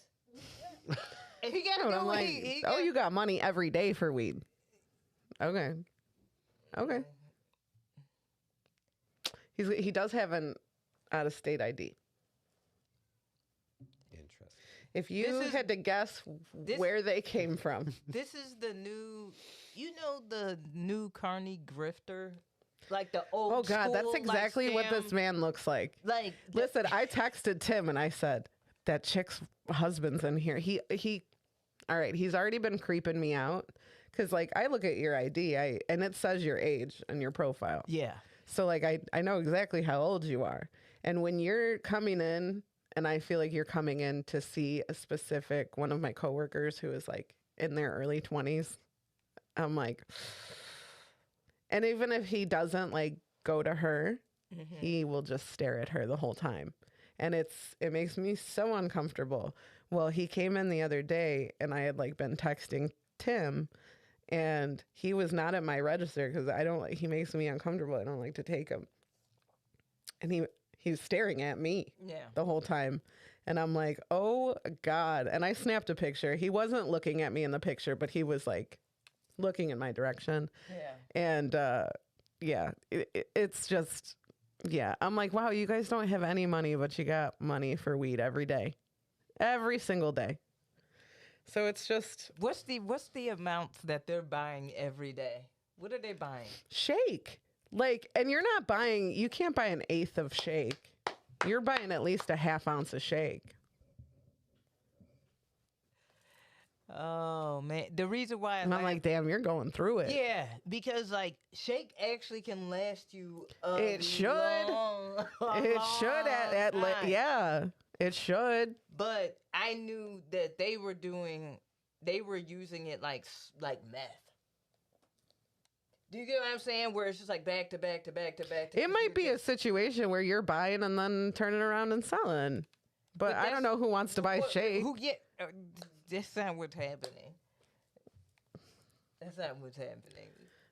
And he got to And deal I'm with like, he oh, you got money every day for weed. Okay. Okay. He does have an out-of-state ID. Interesting. If you had to guess where they came from. This is the new, the new Carney grifter? Like the old Oh, God, that's school, exactly like, what this man looks like. Like, Listen, I texted Tim and I said, that chick's husband's in here. All right, he's already been creeping me out. Because, like, I look at your ID, and it says your age on your profile. Yeah. So, like, I know exactly how old you are. And when you're coming in, and I feel like you're coming in to see a specific, one of my coworkers who is, like, in their early 20s, I'm like, and even if he doesn't, like, go to her, he will just stare at her the whole time. And it makes me so uncomfortable. Well, he came in the other day, and I had, like, been texting Tim, and he was not at my register because he makes me uncomfortable. I don't like to take him. And he was staring at me the whole time. And I'm like, oh, God. And I snapped a picture. He wasn't looking at me in the picture, but he was, like, looking in my direction. Yeah. And, it's just, I'm like, wow, you guys don't have any money, but you got money for weed every day. Every single day. So it's just... What's the amounts that they're buying every day? What are they buying? Shake. Like, and you can't buy an eighth of shake. You're buying at least a half ounce of shake. Oh, man. The reason why I'm like, damn, you're going through it. Yeah, because, like, shake actually can last you It should. long It should time. Yeah, it should. But I knew that they were using it like meth. Do you get what I'm saying? Where it's just like back to back to back to back. It might be a situation where you're buying and then turning around and selling. But I don't know who wants to buy shake. That's not what's happening. That's not what's happening.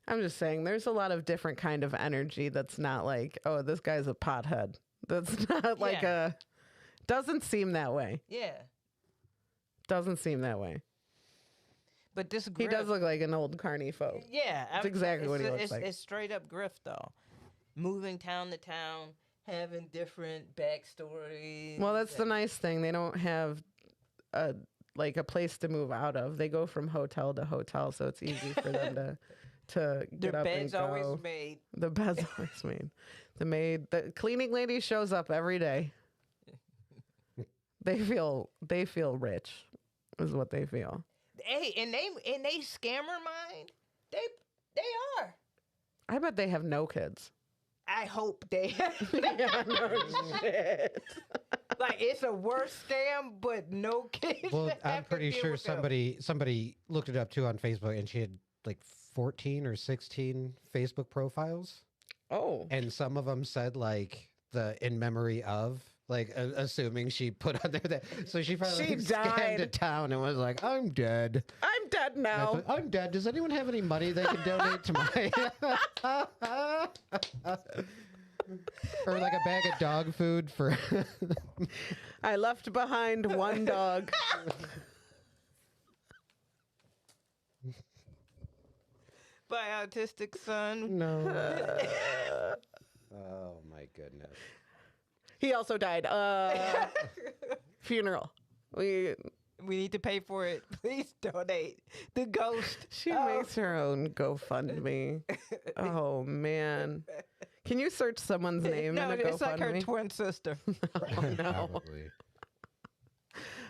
I'm just saying there's a lot of different kind of energy that's not like, oh, this guy's a pothead. That's not like doesn't seem that way. Yeah. Doesn't seem that way. But this he does look like an old carny folk. Yeah. That's exactly what he looks like. It's straight up grift, though. Moving town to town, having different backstories. Well, that's the nice thing. They don't have a place to move out of. They go from hotel to hotel, so it's easy for them to get Their up and bed's go. always made. The bed's always made. The cleaning lady shows up every day. They feel rich, is what they feel. Hey, and they scammer mind. They are. I bet they have no kids. I hope they Yeah, no shit. like it's a worse scam, but no kids. Well, I'm have to pretty deal sure with them. somebody looked it up too on Facebook, and she had like 14 or 16 Facebook profiles, Oh. and some of them said like the in memory of, like assuming she put on there that, so she probably She scanned died. a town and was like, I'm dead. I'm dead now. I'm dead. Does anyone have any money they can donate to my or like a bag of dog food for I left behind one dog. My autistic son. no. Oh my goodness. He also died. Funeral. We need to pay for it. Please donate. The ghost. She makes her own GoFundMe. Oh man. Can you search someone's name No, in a it's like her GoFundMe? twin sister. Oh, no. Probably.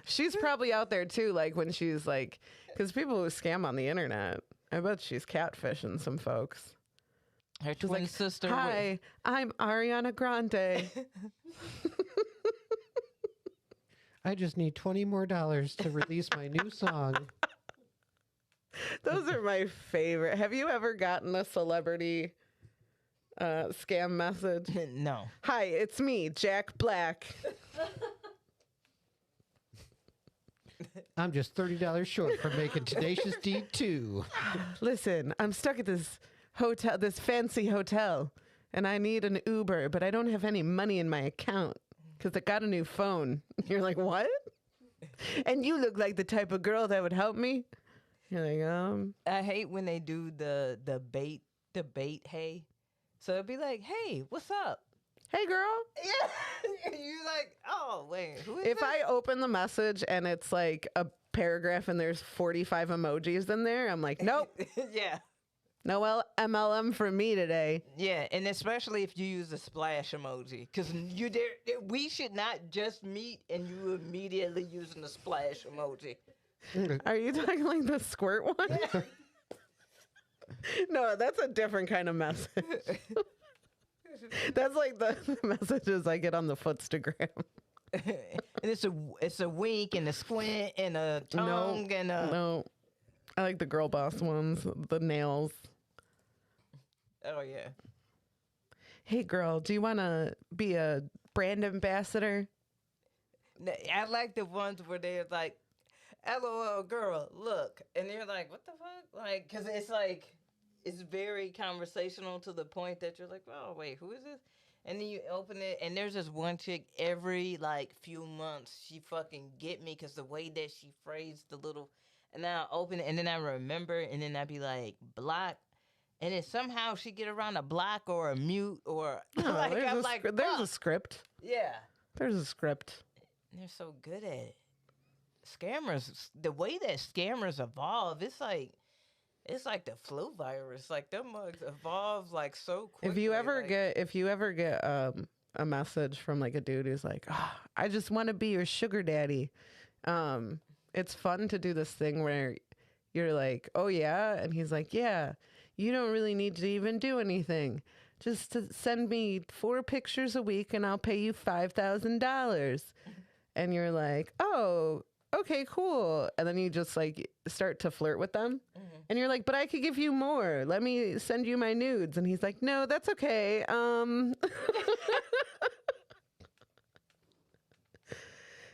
She's probably out there too, like when she's like, because people who scam on the internet, I bet she's catfishing some folks. Her She's twin like, sister. hi, I'm Ariana Grande. I just need $20 more to release my new song. Those are my favorite. Have you ever gotten a celebrity scam message? No. Hi, it's me, Jack Black. I'm just $30 short from making Tenacious D 2. Listen, I'm stuck at this hotel, this fancy hotel, and I need an Uber, but I don't have any money in my account. because I got a new phone. You're like, what? And you look like the type of girl that would help me. You're like, I hate when they do the bait hey. So it'd be like, hey, what's up? hey, girl. Yeah. You like, oh wait, who is If that? I open the message and it's like a paragraph and there's 45 emojis in there, I'm like, nope, Yeah. no MLM for me today. Yeah, and especially if you use a splash emoji, because we should not just meet and you immediately using the splash emoji. Are you talking like the squirt one? No, that's a different kind of message. That's like the messages I get on the Footstagram. And it's a wink and a squint and a tongue and a No, I like the girl boss ones, the nails. oh yeah. Hey, girl, do you want to be a brand ambassador? I like the ones where they're like, "LOL, girl, look," and they're like, "What the fuck?" Like, because it's like it's very conversational to the point that you're like, "Oh wait, who is this?" And then you open it, and there's this one chick every like few months she fucking get me because the way that she phrased the little, and then I open it, and then I remember, and then I'd be like, block. And then somehow she get around a block or a mute or No, like there's, I'm a, like, there's a fuck. script. Yeah. There's a script. And they're so good at it. Scammers, the way that scammers evolve, it's like the flu virus. Like them mugs evolve like so quickly. If you ever like, get a message from like a dude who's like, oh, I just want to be your sugar daddy. It's fun to do this thing where you're like, oh yeah, and he's like, yeah, you don't really need to even do anything. Just to send me 4 pictures a week and I'll pay you $5,000. And you're like, oh, okay, cool. And then you just like start to flirt with them. And you're like, but I could give you more. Let me send you my nudes. And he's like, no, that's okay.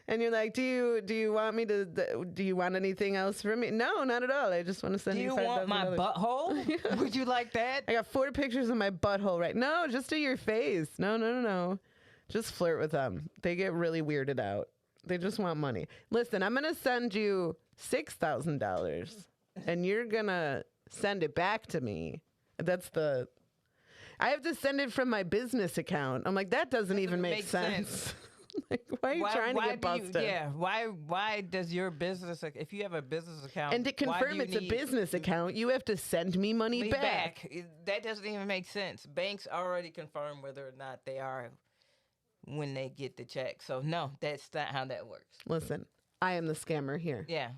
And you're like, do you want me to? Do you want anything else from me? No, not at all. I just want to send do you. you want my $5,000. butthole? Would you like that? I got 4 pictures of my butthole right. No, just do your face. No. Just flirt with them. They get really weirded out. They just want money. Listen, I'm gonna send you $6,000, and you're gonna send it back to me. I have to send it from my business account. I'm like, that doesn't even make sense. Like, why are you trying to get busted? Why does your business, if you have a business account, And to confirm it's a business account, you have to send me money back. That doesn't even make sense. Banks already confirm whether or not they are when they get the check. So no, that's not how that works. Listen, I am the scammer here. Yeah.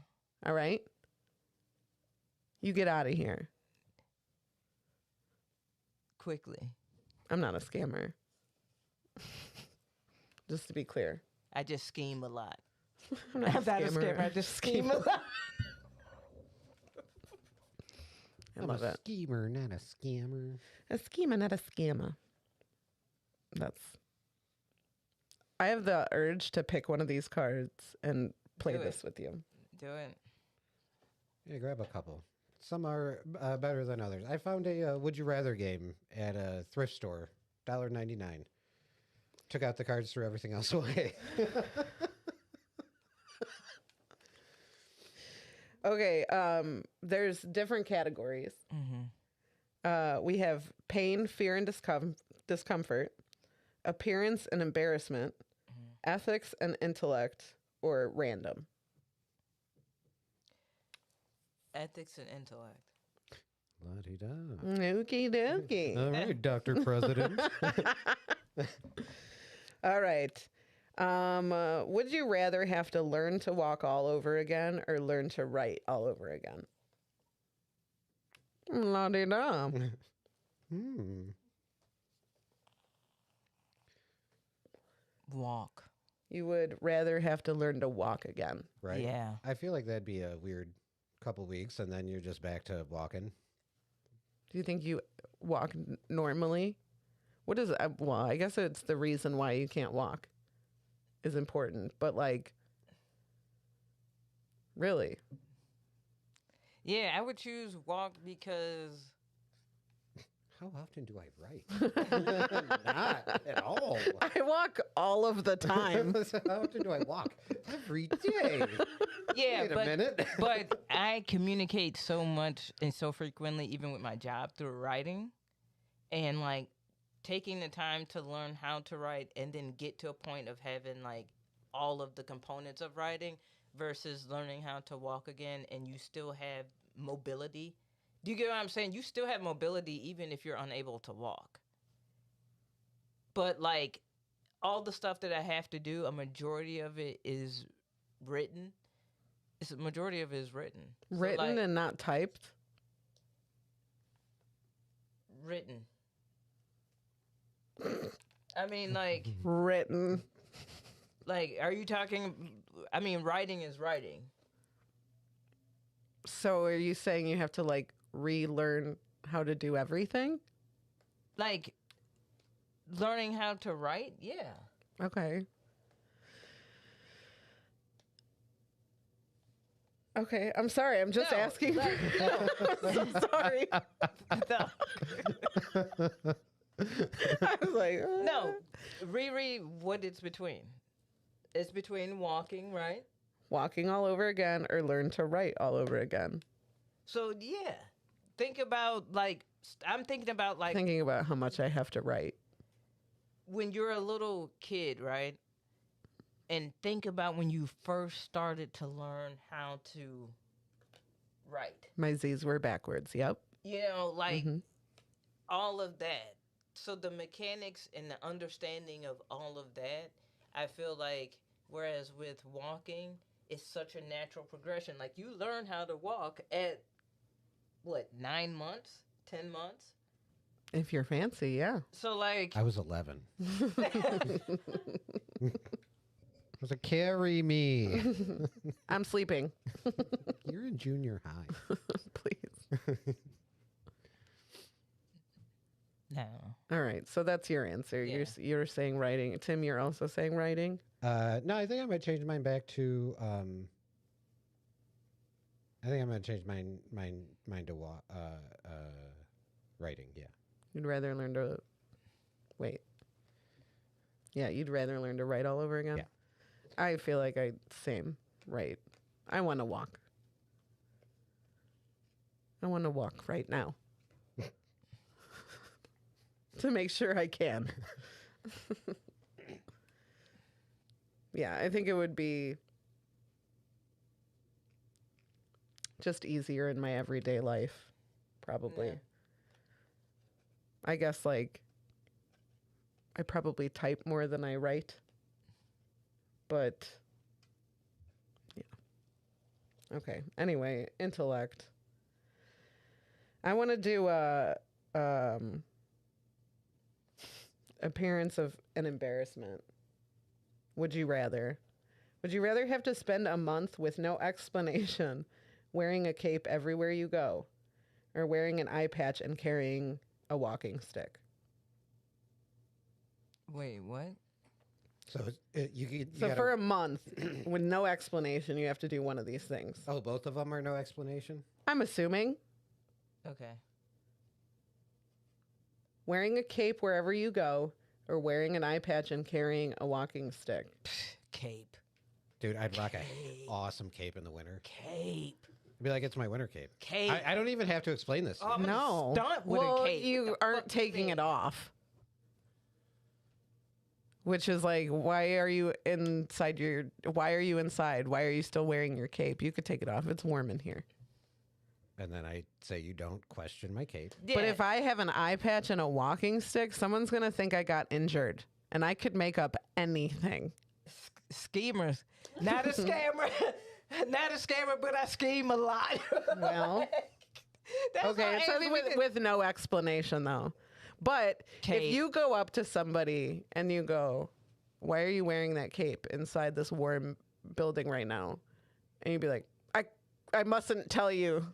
All right? You get out of here. Quickly. I'm not a scammer. Just to be clear. I just scheme a lot. I'm not a scammer. I just scheme a lot. I love it. Schemer, not a scammer. A schemer, not a scammer. I have the urge to pick one of these cards and play this with you. Do it. Yeah, grab a couple. Some are better than others. I found a Would You Rather game at a thrift store, $1.99. Took out the cards, threw everything else away. Okay, there's different categories. We have pain, fear, and discomfort, appearance and embarrassment, ethics and intellect, or random. Ethics and intellect. La-di-da. Okie dokie. All right, Dr. President. All right. Would you rather have to learn to walk all over again or learn to write all over again? La-di-da. Walk. You would rather have to learn to walk again. Right? Yeah. I feel like that'd be a weird couple weeks, and then you're just back to walking. Do you think you walk normally? What is it? Well, I guess it's the reason why you can't walk is important, but like, really? Yeah, I would choose walk because how often do I write? Not at all. I walk all of the time. How often do I walk? Every day. Yeah, Wait a minute. but I communicate so much and so frequently, even with my job, through writing, and like taking the time to learn how to write, and then get to a point of having like all of the components of writing, versus learning how to walk again, and you still have mobility. Do you get what I'm saying? You still have mobility even if you're unable to walk. But like all the stuff that I have to do, a majority of it is written. A majority of it is written. Written so, like, and not typed. written. I mean, like, Written. are you talking? I mean, writing is writing. So are you saying you have to like relearn how to do everything? Like, learning how to write? Yeah. Okay. Okay, I'm sorry. I'm just No, asking. like, I'm sorry. No. I was like, No. Reread what it's between. It's between walking, right? walking all over again or learn to write all over again. So, yeah. Think about, like, I'm thinking about, like, Thinking about how much I have to write. when you're a little kid, right? And think about when you first started to learn how to write. My Z's were backwards. Yep. You know, like Mhm. all of that. So the mechanics and the understanding of all of that, I feel like, whereas with walking, it's such a natural progression. Like you learn how to walk at, what, 9 months, 10 months? If you're fancy, yeah. So like, I was 11. I was like, carry me. I'm sleeping. You're in junior high. Please. no. All right. So that's your answer. Yeah. You're saying writing. Tim, you're also saying writing? No, I think I might change mine back to. I think I'm gonna change mine to writing. Yeah. You'd rather learn to wait. Yeah, you'd rather learn to write all over again? Yeah. I feel like same, right. I want to walk. I want to walk right now. To make sure I can. Yeah, I think it would be just easier in my everyday life, probably. Yeah. I guess, like, I probably type more than I write. But, yeah. Okay. Anyway, intellect. I want to do appearance of an embarrassment. Would you rather? Would you rather have to spend a month with no explanation wearing a cape everywhere you go, or wearing an eye patch and carrying a walking stick? Wait, what? So you So gotta, for a month, with no explanation, you have to do one of these things. oh, both of them are no explanation. I'm assuming. Okay. Wearing a cape wherever you go, or wearing an eye patch and carrying a walking stick. Cape. Dude, I'd rock Cape. a awesome cape in the winter. Cape. I'd be like, it's my winter cape. Cape. I don't even have to explain this. to you. I'm gonna No. stunt with Well, a cape. you What the aren't fuck taking you it mean? off. Which is like, why are you inside why are you inside? Why are you still wearing your cape? You could take it off. It's warm in here. And then I say, you don't question my cape. Yeah. But if I have an eye patch and a walking stick, someone's going to think I got injured. And I could make up anything. Schemers. Not a scammer. Not a scammer, but I scheme a lot. Well, That's okay, why it says Amy with no explanation, though. But Cape. if you go up to somebody and you go, why are you wearing that cape inside this warm building right now? And you'd be like, I mustn't tell you.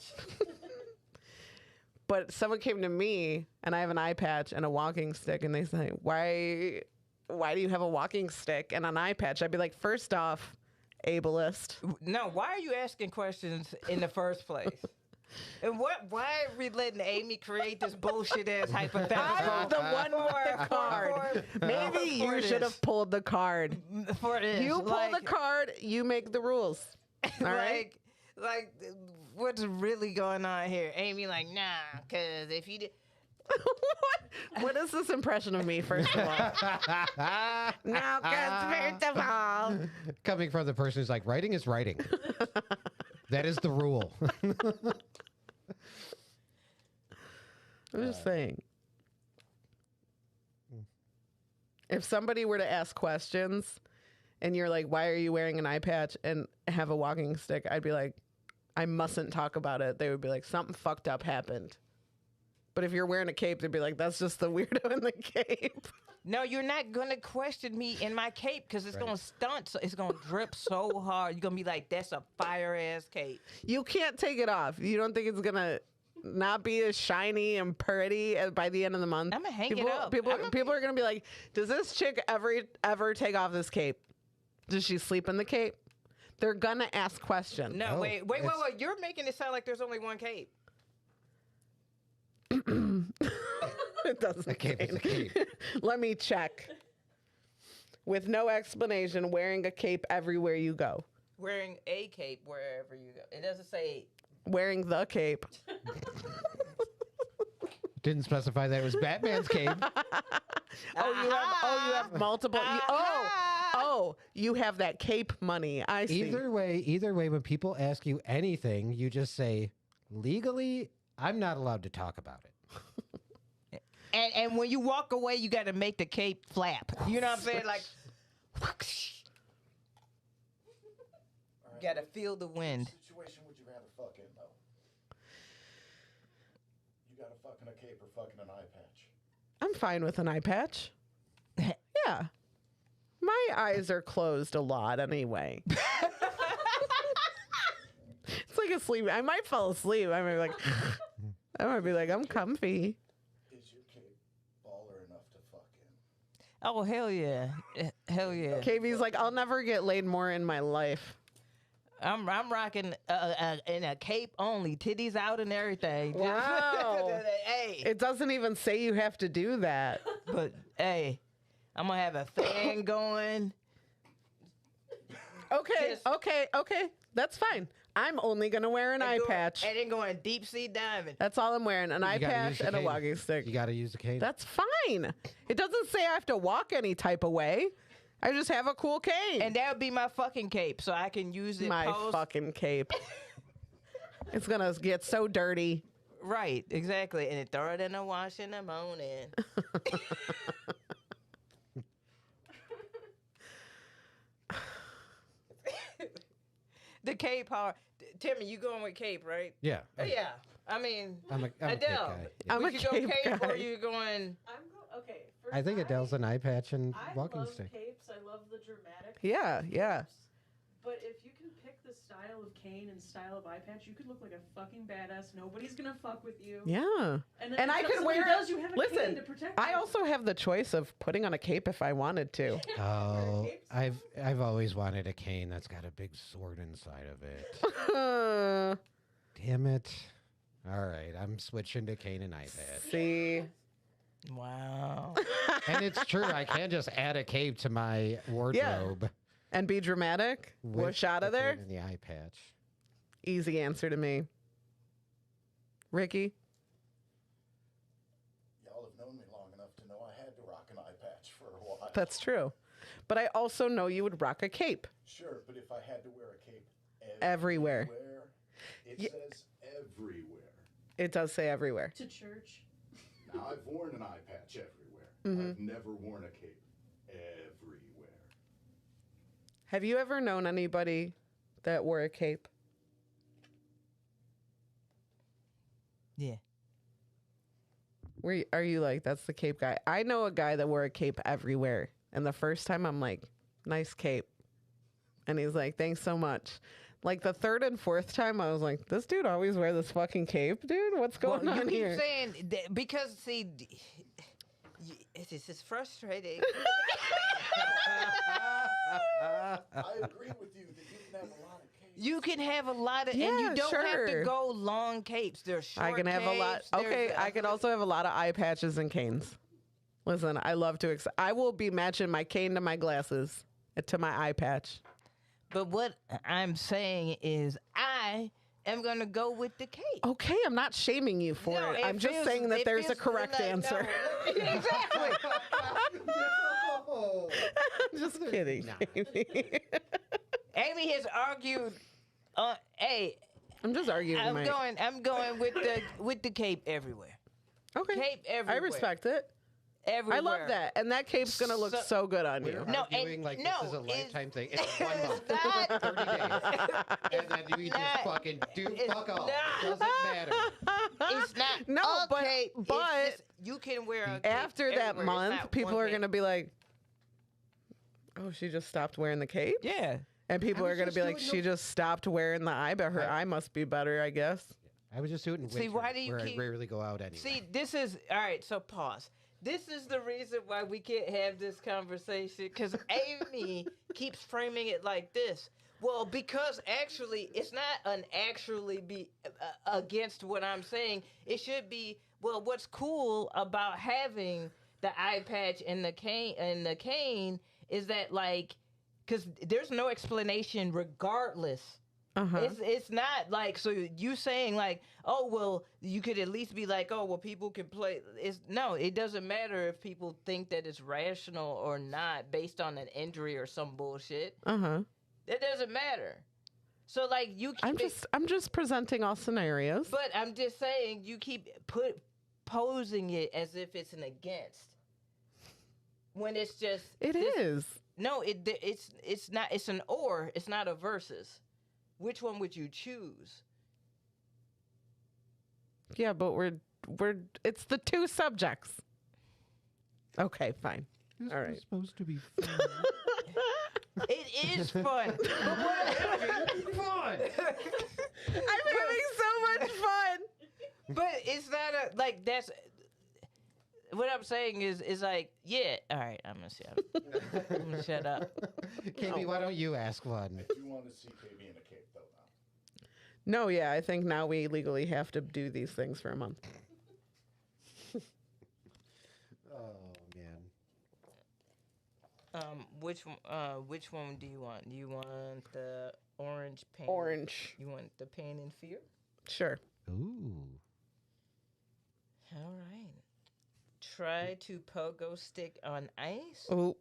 But someone came to me and I have an eye patch and a walking stick, and they say, why do you have a walking stick and an eye patch? I'd be like, first off, ableist. No, why are you asking questions in the first place? And why are we letting Amy create this bullshit ass hypothetical? I'm the one with the card. Maybe you should have pulled the card. For this. You pull the card, you make the rules. All right? Like, what's really going on here? Amy, like, nah, because if you did. What is this impression of me, first of all? No, because first of all. Coming from the person who's like, writing is writing. That is the rule. I'm just saying. If somebody were to ask questions and you're like, why are you wearing an eye patch and have a walking stick? I'd be like, I mustn't talk about it. They would be like, something fucked up happened. But if you're wearing a cape, they'd be like, that's just the weirdo in the cape. No, you're not going to question me in my cape because it's going to stunt. So it's going to drip so hard. You're going to be like, that's a fire-ass cape. You can't take it off. You don't think it's going to not be as shiny and pretty by the end of the month? I'm going to hang people, it up. People are going to be like, does this chick ever take off this cape? Does she sleep in the cape? They're going to ask questions. No, wait. You're making it sound like there's only one cape. It doesn't. A cape is a cape. Let me check. With no explanation, wearing a cape everywhere you go. Wearing a cape wherever you go. It doesn't say. Wearing the cape. Didn't specify that it was Batman's cape. You have multiple. You have that cape money. I see. Either way, when people ask you anything, you just say, legally, I'm not allowed to talk about it. And when you walk away, you got to make the cape flap. You know what I'm saying? Like, you got to feel the wind. What situation would you rather fuck in, though? You got to fuck in a cape or fuck in an eye patch? I'm fine with an eye patch. Yeah. My eyes are closed a lot anyway. It's like a sleep. I might fall asleep. I might be like, I'm comfy. Is your cape baller enough to fuck in? Oh, hell yeah. Hell yeah. KB's like, I'll never get laid more in my life. I'm rocking in a cape only, titties out and everything. Wow. Hey. It doesn't even say you have to do that. But, hey, I'm going to have a fan going. Okay. That's fine. I'm only going to wear an eye patch. And then going deep sea diving. That's all I'm wearing. An eye patch and a walking stick. You got to use the cane. That's fine. It doesn't say I have to walk any type of way. I just have a cool cane. And that would be my fucking cape, so I can use it. My fucking cape. It's going to get so dirty. Right, exactly. And then throw it in the wash in the morning. The cape hard. Timmy, you going with cape, right? Yeah. Yeah. I mean, I'm a Adele. cape guy. Yeah. I'm a Would you go cape cape guy. or you going? Okay. I think Adele's an eye patch and I walking love stick. capes. I love the dramatic. Yeah. capes. But if you can pick the style of cane and style of eye patch, you could look like a fucking badass. Nobody's gonna fuck with you. Yeah. And And I could wear it. You have a cane Listen, to protect I you. also have the choice of putting on a cape if I wanted to. Oh, capes? I've always wanted a cane that's got a big sword inside of it. Damn it. All right, I'm switching to cane and eye patch. See? Wow. And it's true, I can just add a cape to my wardrobe. And be dramatic? with Whoosh out of the there? cane and the eye patch. Easy answer to me. Ricky? Y'all have known me long enough to know I had to rock an eye patch for a while. That's true. But I also know you would rock a cape. Sure, but if I had to wear a cape Everywhere. it Ye- says everywhere. It does say everywhere. To church. Now, I've worn an eye patch everywhere. Mm-hmm. I've never worn a cape everywhere. Have you ever known anybody that wore a cape? Yeah. Are you like, that's the cape guy? I know a guy that wore a cape everywhere. And the first time I'm like, nice cape. And he's like, thanks so much. Like the third and fourth time, I was like, this dude always wear this fucking cape, dude. What's going You on keep here? saying that because see, it's just frustrating. I agree with you that you can have a lot of capes. You can have a lot of, and Yeah, you don't have to sure. go long capes. There's short I can have a lot. capes, there's Okay, I can also have a lot of eye patches and canes. Listen, I love to. I will be matching my cane to my glasses to my eye patch. But what I'm saying is, I am gonna go with the cape. Okay, I'm not shaming you for No, it. I'm just saying that there's a correct like, answer. No, exactly. No. I'm just kidding. Amy has argued. Hey, I'm just arguing. I'm going with the cape everywhere. Okay. Cape everywhere. I respect it. Everywhere. I love that, and that cape's gonna look so good on you. No, Arguing like no, this is a it's- lifetime thing. It's 1 month, not. 30 days, and then we just not. fucking do It's fuck off. not. Doesn't matter. It's not. No, a but- cape. It's but just, you can wear a cape After that everywhere. It's month, not people one are cape. gonna be like, "Oh, she just stopped wearing the cape." Yeah. And people I are was gonna just be like, doing "She just stopped wearing the eye, but her eye must be better, I guess." I would just do it in winter, See, why do you where keep- I rarely go out anyway. See, this is all right. So pause. This is the reason why we can't have this conversation because Amy keeps framing it like this. Well, because actually, it's not an actually be against what I'm saying. It should be, well, what's cool about having the eye patch and the cane is that like, because there's no explanation regardless. It's not like, so you saying like, oh well, you could at least be like, oh well, people can play. No, it doesn't matter if people think that it's rational or not based on an injury or some bullshit. It doesn't matter. So like you keep I'm just presenting all scenarios. but I'm just saying you keep posing it as if it's an against when it's just It is. no, it's not. It's an or. It's not a versus. Which one would you choose? Yeah, but we're it's the two subjects. Okay, fine. All right. supposed to be fun. It is fun. fun. I'm having so much fun. But it's not a like that's what I'm saying is like, yeah, all right, I'm gonna shut up. I'm gonna shut up. KB, why don't you ask one? I do want to see KB in a cape, though, now. No, yeah, I think now we legally have to do these things for a month. Oh man. Which one do you want? Do you want the orange pain? Orange. You want the pain and fear? Sure. Ooh. All right. Try to pogo stick on ice Oh.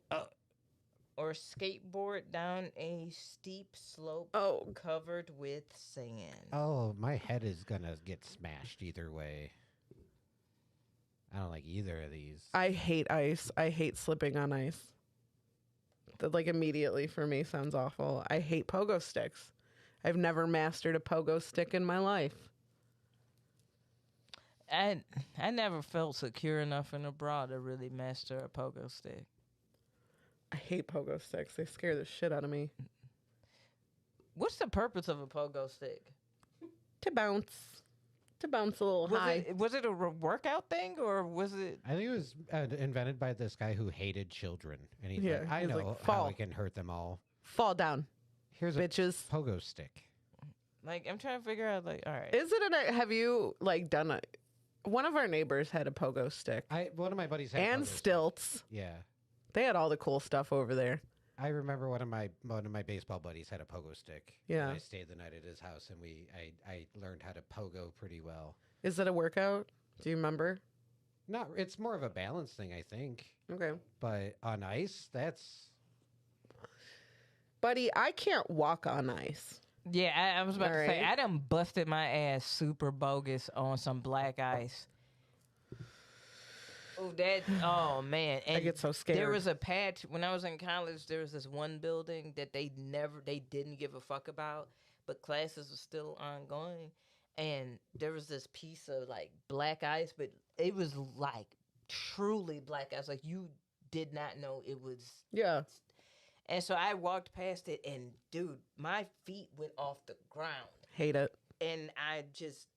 or skateboard down a steep slope Oh. covered with sand. Oh, my head is gonna get smashed either way. I don't like either of these. I hate ice. I hate slipping on ice. That like immediately for me sounds awful. I hate pogo sticks. I've never mastered a pogo stick in my life. I never felt secure enough in a bra to really master a pogo stick. I hate pogo sticks. They scare the shit out of me. What's the purpose of a pogo stick? To bounce a little high. Was it a workout thing or was it? I think it was invented by this guy who hated children, and he's Yeah, like, I he's know like, how fall. I can hurt them all. Fall down, Here's bitches. a pogo stick. Like, I'm trying to figure out, like, all right. Is it have you like done a? One of our neighbors had a pogo stick One of my buddies had a and pogo stick. stilts. Yeah, They had all the cool stuff over there. I remember one of my baseball buddies had a pogo stick. Yeah. and I stayed the night at his house, and I learned how to pogo pretty well. Is it a workout? Do you remember? Not, it's more of a balance thing, I think. Okay. But on ice, that's Buddy, I can't walk on ice. Yeah, I was about to say, Alright. I done busted my ass super bogus on some black ice. Oh man. And I get so scared. There was a patch when I was in college. There was this one building that they didn't give a fuck about, but classes were still ongoing. And there was this piece of like black ice, but it was like truly black ice. Like you did not know it was. Yeah. And so I walked past it, and dude, my feet went off the ground, Hate it. and I just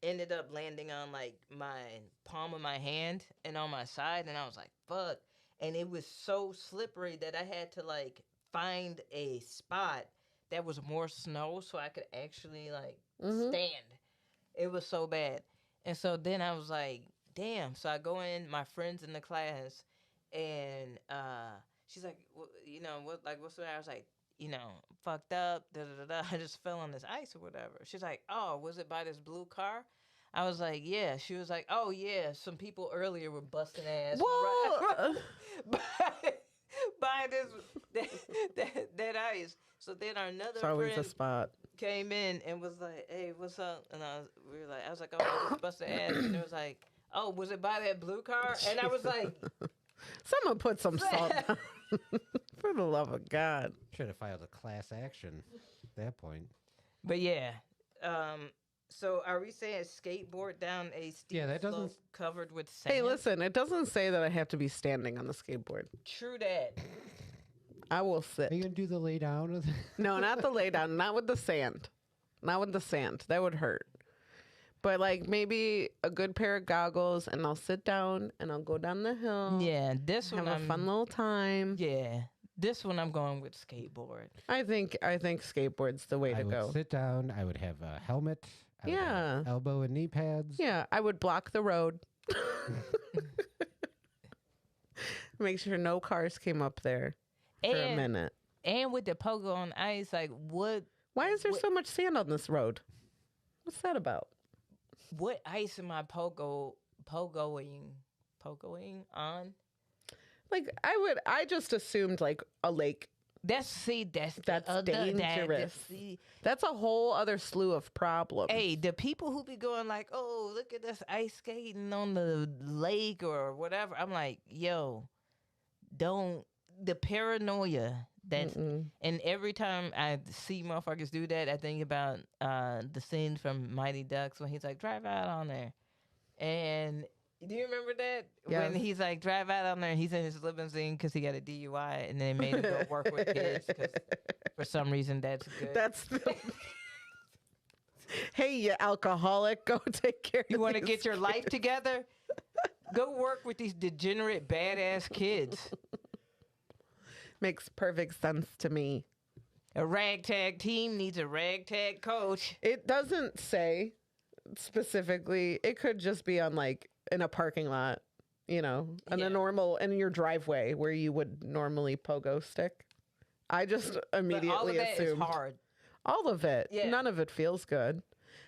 ended up landing on like my palm of my hand and on my side, and I was like, fuck. And it was so slippery that I had to like find a spot there was more snow, so I could actually like Mhm. stand. It was so bad. And so then I was like, damn. So I go in, my friends in the class, and she's like, you know, what's the matter? I was like, you know, fucked up, da da da da. I just fell on this ice or whatever. She's like, oh, was it by this blue car? I was like, yeah. She was like, oh yeah, some people earlier were busting ass Well, by, by this that ice. So then our another it's always a friend spot. came in and was like, "Hey, what's up?" And I was like, "Oh, I just busted ass." And it was like, "Oh, was it by that blue car?" And I was like, Someone put some salt down. For the love of God. Should have filed a class action at that point. "But yeah." So are we saying skateboard down a steep Yeah, that doesn't slope covered with sand? Hey, listen, it doesn't say that I have to be standing on the skateboard. True that. I will sit. Are you gonna do the lay down? Of No, not the lay down. Not with the sand. Not with the sand. That would hurt. But like maybe a good pair of goggles, and I'll sit down and I'll go down the hill. Yeah, this Have one a fun little time. Yeah, this one I'm going with skateboard. I think skateboard's the way I to would go. sit down. I would have a helmet. I would have Yeah. elbow and knee pads. Yeah, I would block the road. Make sure no cars came up there for a minute. And with the pogo on ice, like what Why is there so much sand on this road? What's that about? what ice am I pogoing on? Like I just assumed like a lake. That's That's dangerous. That's a whole other slew of problems. Hey, the people who be going like, oh, look at this ice skating on the lake or whatever. I'm like, yo, don't the paranoia that's and every time I see motherfuckers do that, I think about the scene from Mighty Ducks when he's like, drive out on there. And do you remember that? Yes. When he's like, drive out on there, and he's in his limousine because he got a DUI, and they made him go work with kids because for some reason that's good. That's hey, you alcoholic, go take care. You of want to these get your life together? Go work with these degenerate, badass kids. Makes perfect sense to me. A ragtag team needs a ragtag coach. It doesn't say specifically. It could just be on like in a parking lot, you know, in Yeah. a normal in your driveway where you would normally pogo stick. I just But all of immediately that is assumed hard. all of it. Yeah. None of it feels good.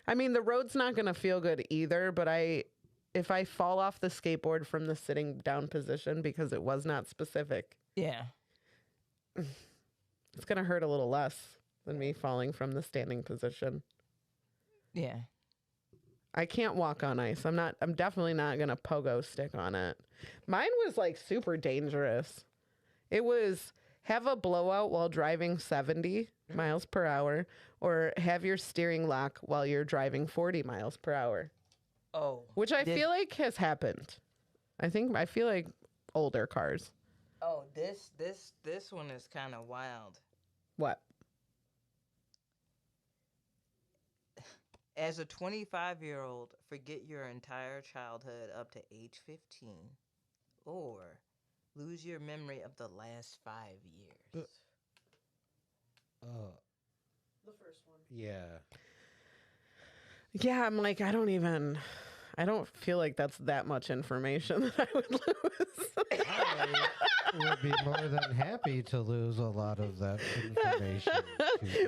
I mean, the road's not going to feel good either, but if I fall off the skateboard from the sitting down position because it was not specific, Yeah. it's going to hurt a little less than me falling from the standing position. Yeah. I can't walk on ice. I'm definitely not going to pogo stick on it. Mine was like super dangerous. It was have a blowout while driving 70 miles per hour or have your steering lock while you're driving 40 miles per hour, Oh. which I feel like has happened. I feel like older cars. Oh, this one is kind of wild. What? As a 25-year-old, forget your entire childhood up to age 15, or lose your memory of the last 5 years. The first one. Yeah. Yeah, I'm like, I don't feel like that's that much information that I would lose. I would be more than happy to lose a lot of that information.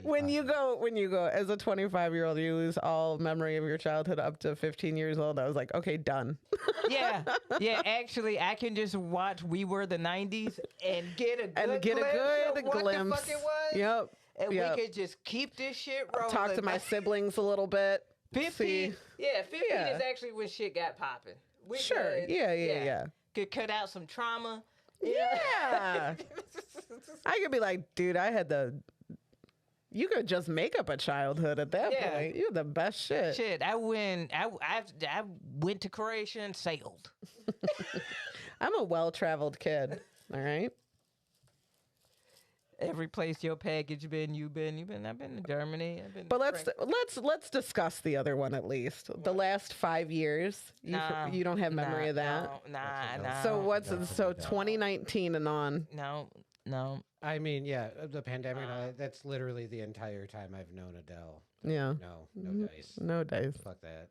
When you go as a 25-year-old, you lose all memory of your childhood up to 15 years old. I was like, okay, done. Yeah. Actually, I can just watch We Were the 90s and get a good glimpse of what the fuck it was. Yep. And yep. we could just keep this shit rolling. Talk to my siblings a little bit. 15. See. Yeah, 15 Yeah. is actually when shit got popping. Sure. Yeah. Could cut out some trauma. Yeah. I could be like, dude, you could just make up a childhood at that Yeah. point. You're the best shit. Shit, I went to Croatia and sailed. I'm a well-traveled kid. All right. Every place your package been, you've been. I've been to Germany. I've been. But to let's discuss the other one at least. The last 5 years, you don't have memory of that. Nah. So Definitely so don't. 2019 and on? No. No. I mean, yeah, the pandemic. That's literally the entire time I've known Adele. Yeah. No dice. No dice. Fuck that.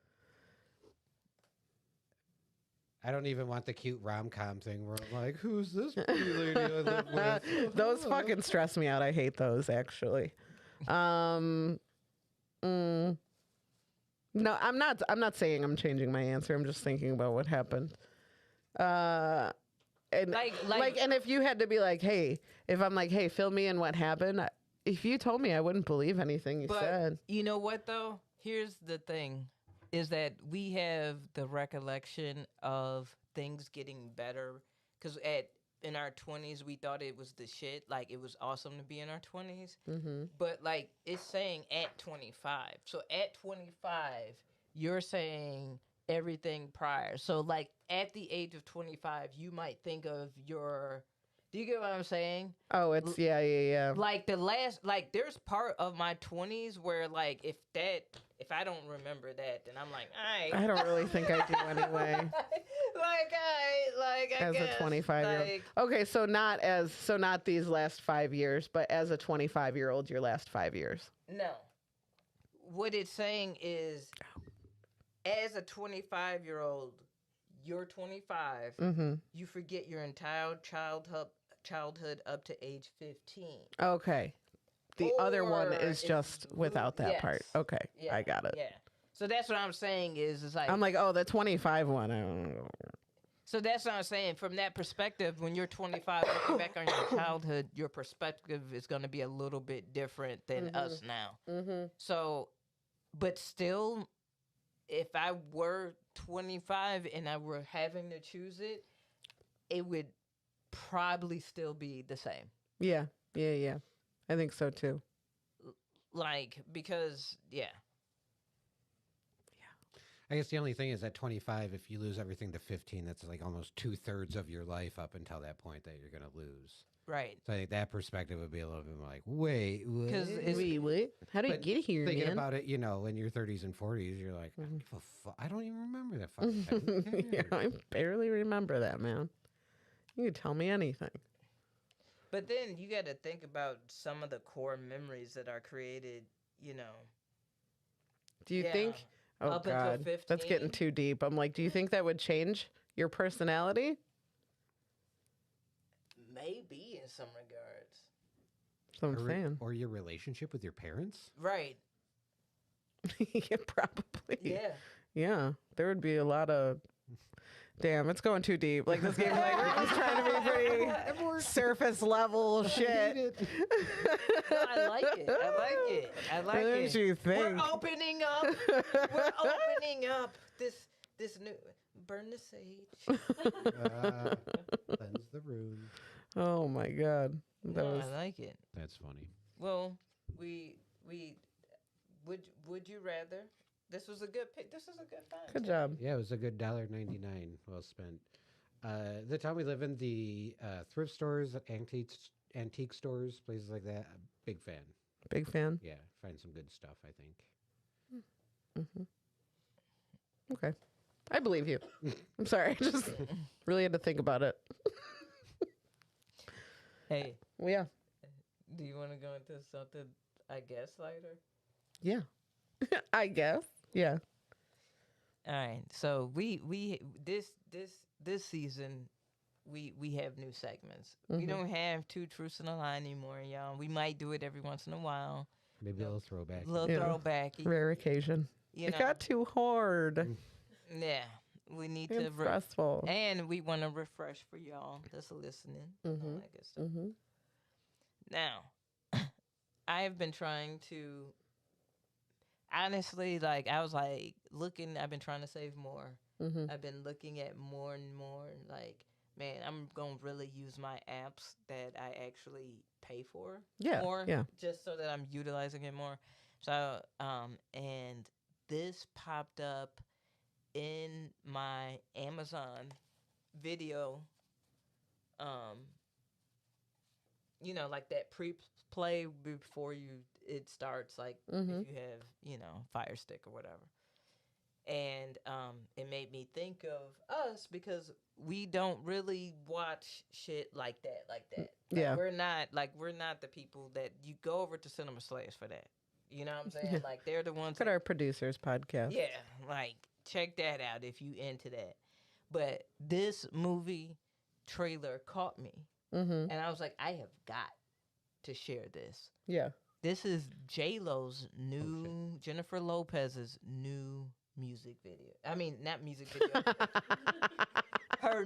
I don't even want the cute rom-com thing where I'm like, who's this pretty lady I live with? Those fucking stress me out. I hate those, actually. No, I'm not saying I'm changing my answer. I'm just thinking about what happened. And and if you had to be like, hey, if I'm like, hey, fill me in what happened. If you told me, I wouldn't believe anything you said. You know what though? Here's the thing. Is that we have the recollection of things getting better because in our 20s we thought it was the shit, like it was awesome to be in our 20s. But like it's saying at 25, so at 25 you're saying everything prior. So like at the age of 25 you might think of your, do you get what I'm saying? Oh, it's yeah. Like the last, like there's part of my 20s where like if I don't remember that, then I'm like, I don't really think I do anyway. I as guess, a 25-year-old. like, Okay, so not these last 5 years, but as a 25-year-old, your last 5 years. No. What it's saying is, as a 25-year-old, you're 25. You forget your entire childhood up to age 15. Okay. The other one is just without that part. Okay, Yeah, I got it. Yeah. So that's what I'm saying is like... I'm like, oh, the 25 one. I don't know. So that's what I'm saying. From that perspective, when you're 25, looking back on your childhood, your perspective is going to be a little bit different than us now. So, but still, if I were 25 and I were having to choose it, it would probably still be the same. Yeah. I think so too. Like, because, yeah. I guess the only thing is at 25, if you lose everything to 15, that's like almost 2/3 of your life up until that point that you're going to lose. Right. So I think that perspective would be a little bit more like, wait, Because wait, how do you get here, thinking man? about it, in your 30s and 40s, you're like, I don't even remember that fucking thing. Yeah, I barely remember that, man. You can tell me anything. But then you got to think about some of the core memories that are created, Do you think... Oh, up until God. 15. That's getting too deep. I'm like, do you think that would change your personality? Maybe in some regards. That's what I'm saying. Or your relationship with your parents? Right. Yeah, probably. Yeah. Yeah. There would be a lot of... Damn, it's going too deep. Like, this game's like, we're just trying to be pretty surface level shit. No, I like it. I like What it. did you think? We're opening up. We're opening up this new... Burn the sage. Cleanse the room. Oh, my God. I like it. That's funny. Well, we would you rather? This was a good pick. This was a good find. Good job. Yeah, it was a good $1.99 well spent. The town we live in, the thrift stores, antique stores, places like that, big fan. Big fan? Yeah, find some good stuff, I think. Okay. I believe you. I'm sorry. I just really had to think about it. Hey. Well, yeah. Do you want to go into something, I guess, lighter? Yeah. I guess. Yeah. All right. So we this season we have new segments. We don't have two truths and a lie anymore, y'all. We might do it every once in a while. Maybe a little throwback. Throwback. Rare occasion. It got too hard. Yeah. We need It's to stressful. and we want to refresh for y'all that's listening. All that good stuff. Now, I have been trying to honestly, like, I was like looking, I've been trying to save more. I've been looking at more and more, like, man, I'm going to really use my apps that I actually pay for more, just so that I'm utilizing it more. So, and this popped up in my Amazon video, like that pre-play before it starts, like if you have, Fire Stick or whatever. And it made me think of us because we don't really watch shit like that. Like, Yeah. we're not the people that you go over to Cinema Slayers for that. You know what I'm saying? Yeah. Like, they're the ones. Look at our producers podcast. Yeah, like, check that out if you into that. But this movie trailer caught me, Mm-hmm. and I was like, I have got to share this. Yeah. This is JLO's new, Jennifer Lopez's new music video. I mean, not music video. her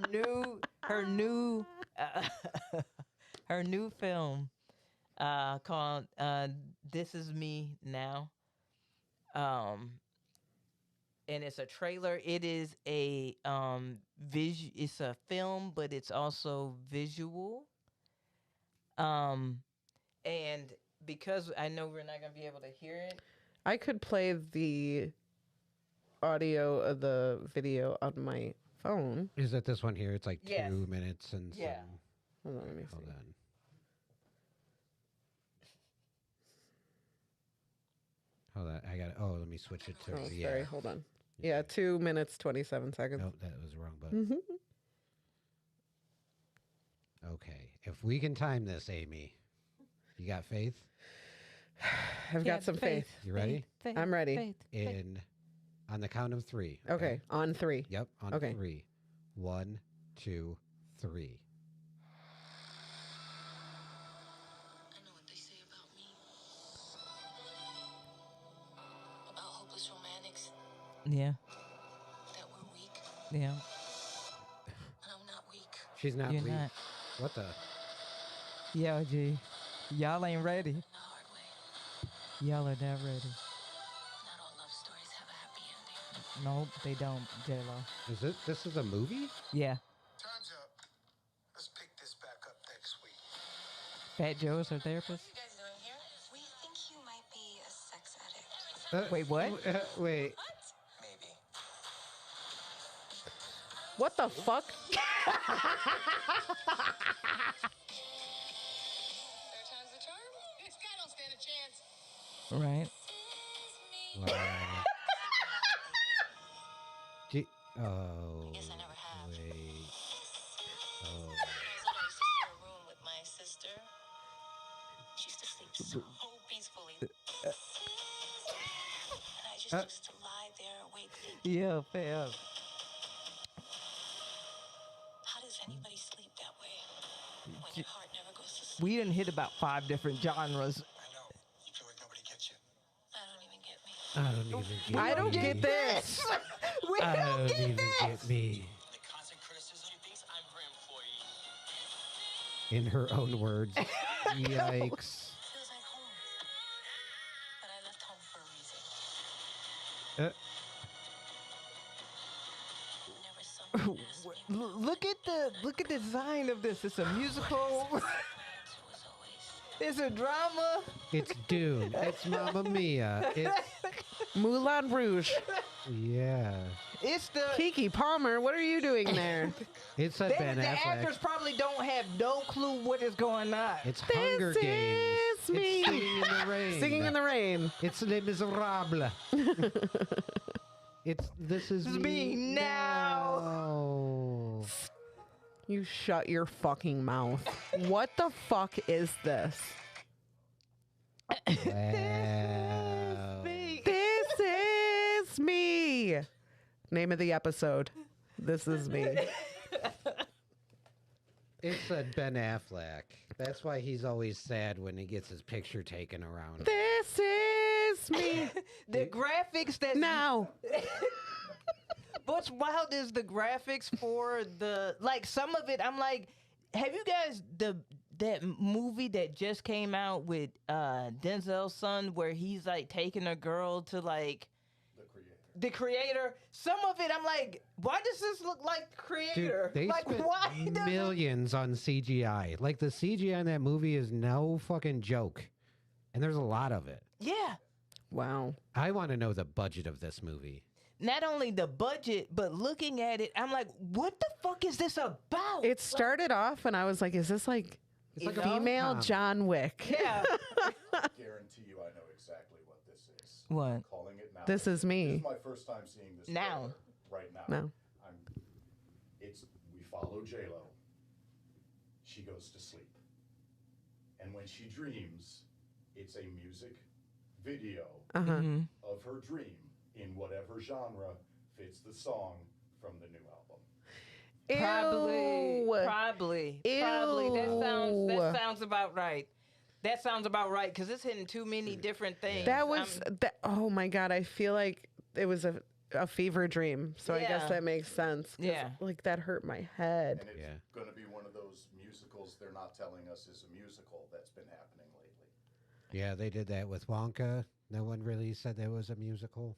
new film called This Is Me Now. And it's a trailer. It is a it's a film, but it's also visual. And because I know we're not gonna be able to hear it, I could play the audio of the video on my phone. Is it this one here? It's like Yes. 2 minutes and Yeah. some. Hold on, let me Hold see. on. Hold on. I got it. Oh, let me switch it to. Oh, yeah. sorry. Hold on. Yeah, 2 minutes, 27 seconds. Nope, that was the wrong Mm-hmm. button. Okay. If we can time this, Amy, you got faith? I've got some faith. You ready? I'm ready. On the count of 3. Okay, on 3. Yep. On Okay. 3. 1, 2, 3. I know what they say about me. About hopeless romantics, Yeah, that we're weak. yeah. And I'm not weak. She's not You're weak. not. What the? Yeah, G. Y'all ain't ready. The hard way. Y'all are not ready. Not all love stories have a happy ending. Nope, they don't, JLo. Is it? This is a movie? Yeah. Time's up. Let's pick this back up next week. Fat Joe is her therapist. What are you guys doing here? We think you might be a sex addict. Wait, what? Wait. Maybe. What the fuck? Third time's the charm. This guy don't stand a chance. Right. Wow. Oh. Guess I never have. Wait. Oh. When I was little, I used to share a room with my sister. She used to sleep so peacefully. And I just used to lie there awake thinking, Yeah, fam. how does anybody sleep that way? When your heart never goes to sleep. We done hit about 5 different genres. I know. You feel like nobody gets you. I don't even get me. I don't even get I don't me. get this. We I don't don't get even this. get me. The constant criticism, she thinks I'm her employee. In her own words. Yikes. Feels like home. But I left home for a reason. Never someone asked me who Look at the design of this. It's a musical. was always. It's a drama. It's Dune. It's Mamma Mia. It's Moulin Rouge. yeah. It's the Kiki Palmer, what are you doing there? It's a Ben the Affleck. actors probably don't have no clue what is going on. It's Hunger This Games. is me. It's Singing in the Rain. Singing in the rain. It's Les Miserables. It's This Is Me Now. You shut your fucking mouth. What the fuck is this? Wow. This is me. Name of the episode. This is me. It's a Ben Affleck. That's why he's always sad when he gets his picture taken around. This is me. The graphics that Now. What's wild is the graphics for the like some of it. I'm like, have you guys that movie that just came out with Denzel's son where he's like taking a girl to like the creator? Some of it I'm like, why does this look like the creator? Dude, they like spent why does it- millions on CGI. Like the CGI in that movie is no fucking joke. And there's a lot of it. Yeah. Wow. I want to know the budget of this movie. Not only the budget, but looking at it, I'm like, what the fuck is this about? It started off and I was like, is this like It's like a female rom-com. John Wick? Yeah. Guarantee you I know exactly what this is. What? Calling it now. This is me. This is my first time seeing this Now. trailer right now. No. We follow JLo. She goes to sleep. And when she dreams, it's a music video of her dream in whatever genre fits the song from the new album. Probably. That sounds about right. That sounds about right because it's hitting too many different things. That was that. Oh my God! I feel like it was a fever dream. So I guess that makes sense. Yeah. Like that hurt my head. And it's going to be one of those musicals they're not telling us is a musical that's been happening lately. Yeah, they did that with Wonka. No one really said that was a musical.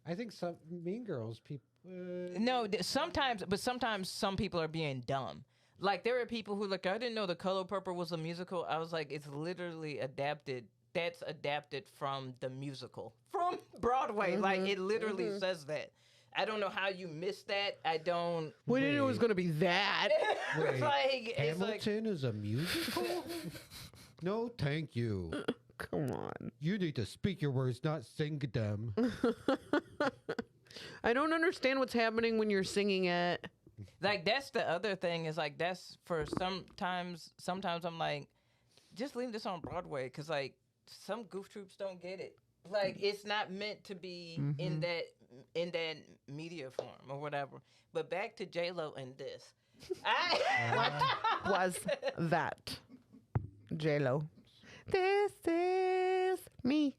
I think some Mean Girls people. No, sometimes some people are being dumb. Like there are people who like, I didn't know The Color Purple was a musical. I was like, it's literally adapted. That's adapted from the musical from Broadway. Like it literally says that. I don't know how you missed that. I don't. We didn't know it was going to be that. Hamilton is a musical? No, thank you. Come on. You need to speak your words, not sing them. I don't understand what's happening when you're singing it. Like that's the other thing is like that's for sometimes I'm like, just leave this on Broadway because like some goof troops don't get it. Like it's not meant to be in that media form or whatever. But back to JLo and this. What was that? JLo. This is me.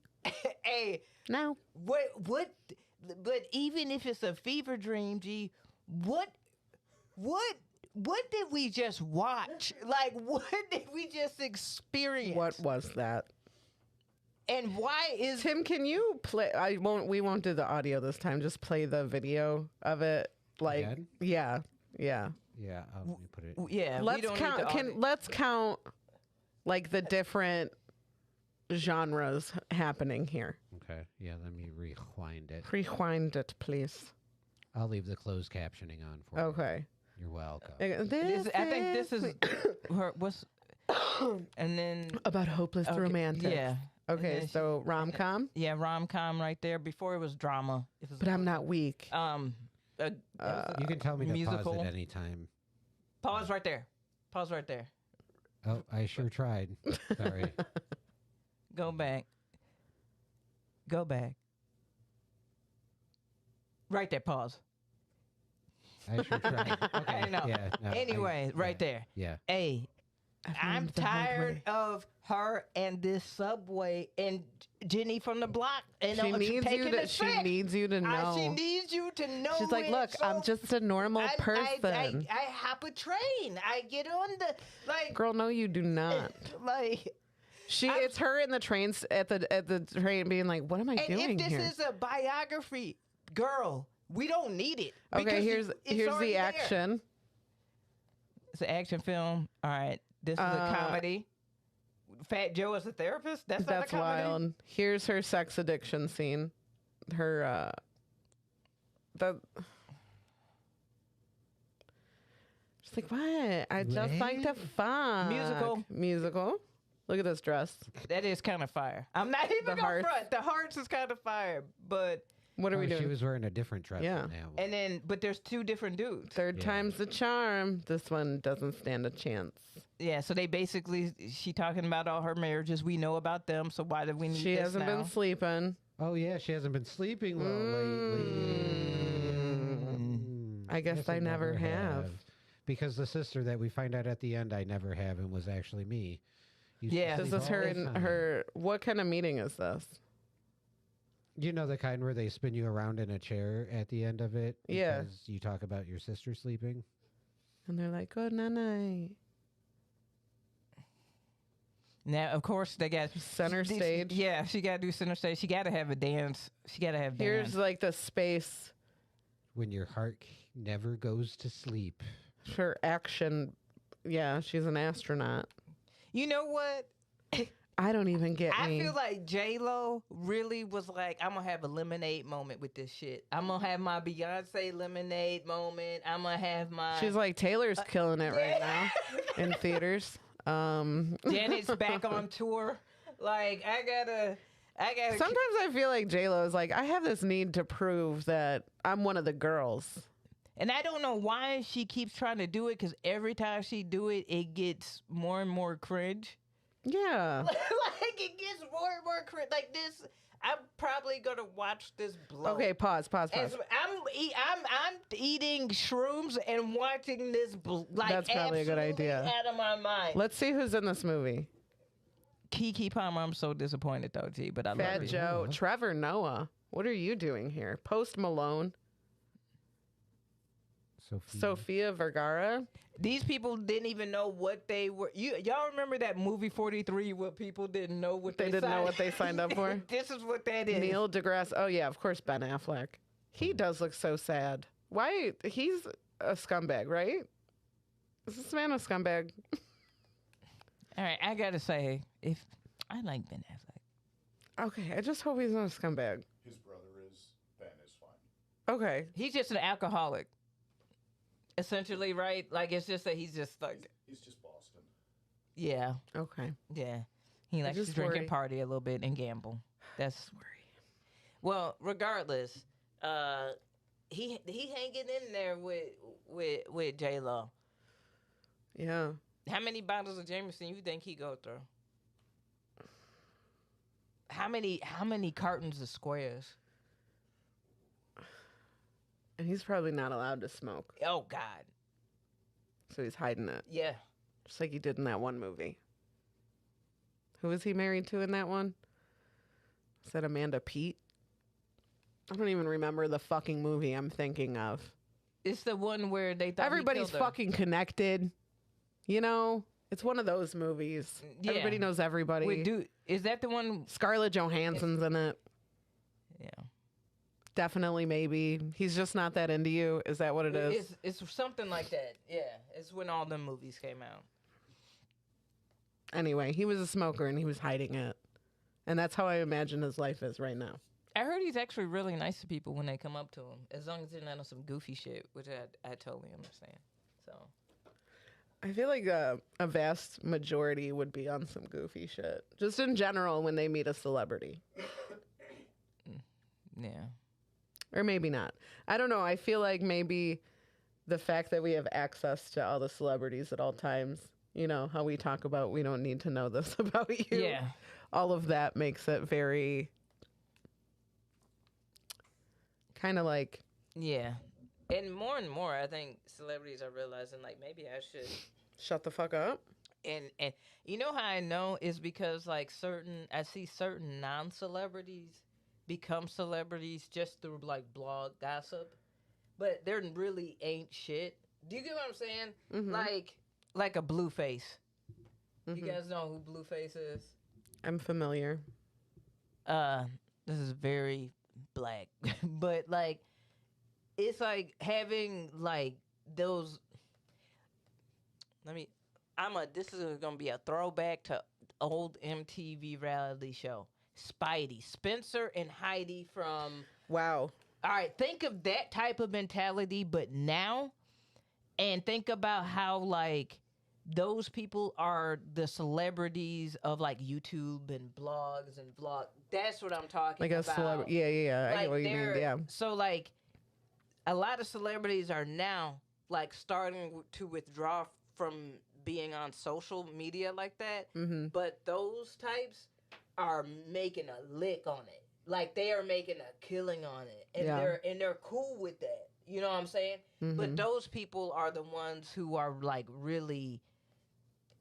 Hey, now what? But even if it's a fever dream, G, what did we just watch? Like, what did we just experience? What was that? And why is Tim? Can you play? We won't do the audio this time. Just play the video of it. Like, Again? yeah. Yeah, let me put it. Yeah, we Let's don't count. need the audio. Let's count like the different genres happening here. Okay, yeah, let me rewind it. Rewind it, please. I'll leave the closed captioning on for Okay. you. You're welcome. I think this is her. What's and then about hopeless romantic. Yeah. Okay, so rom-com. Yeah, rom-com right there. Before it was drama. It was But I'm not weak. You can tell me to musical. pause at any time. Pause right there. Pause right there. Oh, I sure tried. Sorry. Go back. Go back. Right there. Pause. I sure tried. Okay. I know. Yeah, no, Anyway, right there. Yeah. Hey, I'm tired of her and this Subway and Jenny from the block. And She needs you to. She needs you to know. She needs you to know. She's like, it. look, So I'm just a normal person. I hop a train. I get on the like. Girl, no, you do not. Like. It's her in the trains at the train being like, what am I doing if this here? is a biography, girl, we don't need it. Okay, because here's already the there. action. It's an action film. All right, this is a comedy. Fat Joe is a therapist. That's not a comedy. Wild. Here's her sex addiction scene. Her She's like, what? I just like to fuck. Musical. Look at this dress. That is kind of fire. I'm not even going front. The hearts is kind of fire, but what are we doing? She was wearing a different dress. Yeah. Now. And then, but there's two different dudes. Third time's the charm. This one doesn't stand a chance. Yeah, so they basically, she talking about all her marriages. We know about them, so why do we need She this hasn't now? been sleeping. Oh yeah, she hasn't been sleeping well lately. I guess I never have. Because the sister that we find out at the end, I never have, and was actually me. Yeah. This is her in her. What kind of meeting is this? You know, the kind where they spin you around in a chair at the end of it? Yeah. Because you talk about your sister sleeping? And they're like, good night. Now, of course, they got center stage. Yeah, she got to do center stage. She got to have a dance. She got to have Here's dance. like the space. When your heart never goes to sleep. Her action. Yeah, she's an astronaut. You know what? I don't even get me. I feel like JLo really was like, I'm going to have a lemonade moment with this shit. I'm going to have my Beyonce lemonade moment. I'm going to have my... She's like, Taylor's killing it right now in theaters. Janet's back on tour. Like, I Sometimes I feel like J-Lo is like, I have this need to prove that I'm one of the girls. And I don't know why she keeps trying to do it, because every time she do it, it gets more and more cringe. Yeah. Like, it gets more and more cringe. Like this, I'm probably gonna watch this blow. Okay, pause. As I'm eating shrooms and watching this like That's probably a good idea. Out of my mind. Let's see who's in this movie. Keke Palmer, I'm so disappointed though, G, but I love Fat you. Joe, Trevor Noah. What are you doing here? Post Malone. Sofia Vergara. These people didn't even know what they were. Y'all remember that movie 43 where people didn't know what they didn't know what they signed up for? This is what that is. Neil deGrasse. Oh yeah, of course Ben Affleck. He does look so sad. Why? He's a scumbag, right? Is this man a scumbag? All right, I gotta say, if I like Ben Affleck. Okay, I just hope he's not a scumbag. His brother is. Ben is fine. Okay. He's just an alcoholic. Essentially, right? Like, it's just that he's just like... He's just Boston. Yeah. Okay. Yeah. He likes to drink and party a little bit and gamble. That's... Well, regardless, he hanging in there with J-Lo. Yeah. How many bottles of Jameson you think he go through? How many cartons of squares? And he's probably not allowed to smoke. Oh, God. So he's hiding it. Yeah. Just like he did in that one movie. Who was he married to in that one? Is that Amanda Peet? I don't even remember the fucking movie I'm thinking of. It's the one where they thought everybody's fucking connected. You know? It's one of those movies. Yeah. Everybody knows everybody. Wait, dude, is that the one? Scarlett Johansson's in it. Yeah. Definitely, maybe. He's just not that into you. Is that what it is? It's something like that. Yeah. It's when all the movies came out. Anyway, he was a smoker and he was hiding it. And that's how I imagine his life is right now. I heard he's actually really nice to people when they come up to him, as long as they're not on some goofy shit, which I totally understand. So I feel like a vast majority would be on some goofy shit. Just in general when they meet a celebrity. Yeah. Or maybe not. I don't know. I feel like maybe the fact that we have access to all the celebrities at all times, you know, how we talk about we don't need to know this about you. Yeah. All of that makes it very kind of like... Yeah. And more, I think celebrities are realizing, like, maybe I should... Shut the fuck up. And you know how I know is because, like, I see certain non-celebrities become celebrities just through, like, blog gossip. But there really ain't shit. Do you get what I'm saying? Mm-hmm. Like a Blueface. Mm-hmm. You guys know who Blueface is? I'm familiar. This is very black. But, like, it's like having, like, those... This is gonna be a throwback to old MTV reality show. Spidey, Spencer and Heidi from... Wow. All right, think of that type of mentality, but now, and think about how, like, those people are the celebrities of, like, YouTube and blogs and vlog. That's what I'm talking about. Like a celebrity. Yeah. Like, I get what you mean, yeah. So, like, a lot of celebrities are now, like, starting to withdraw from being on social media like that. Mm-hmm. But those types are making a lick on it. Like, they are making a killing on it. And they're cool with that. You know what I'm saying? Mm-hmm. But those people are the ones who are, like, really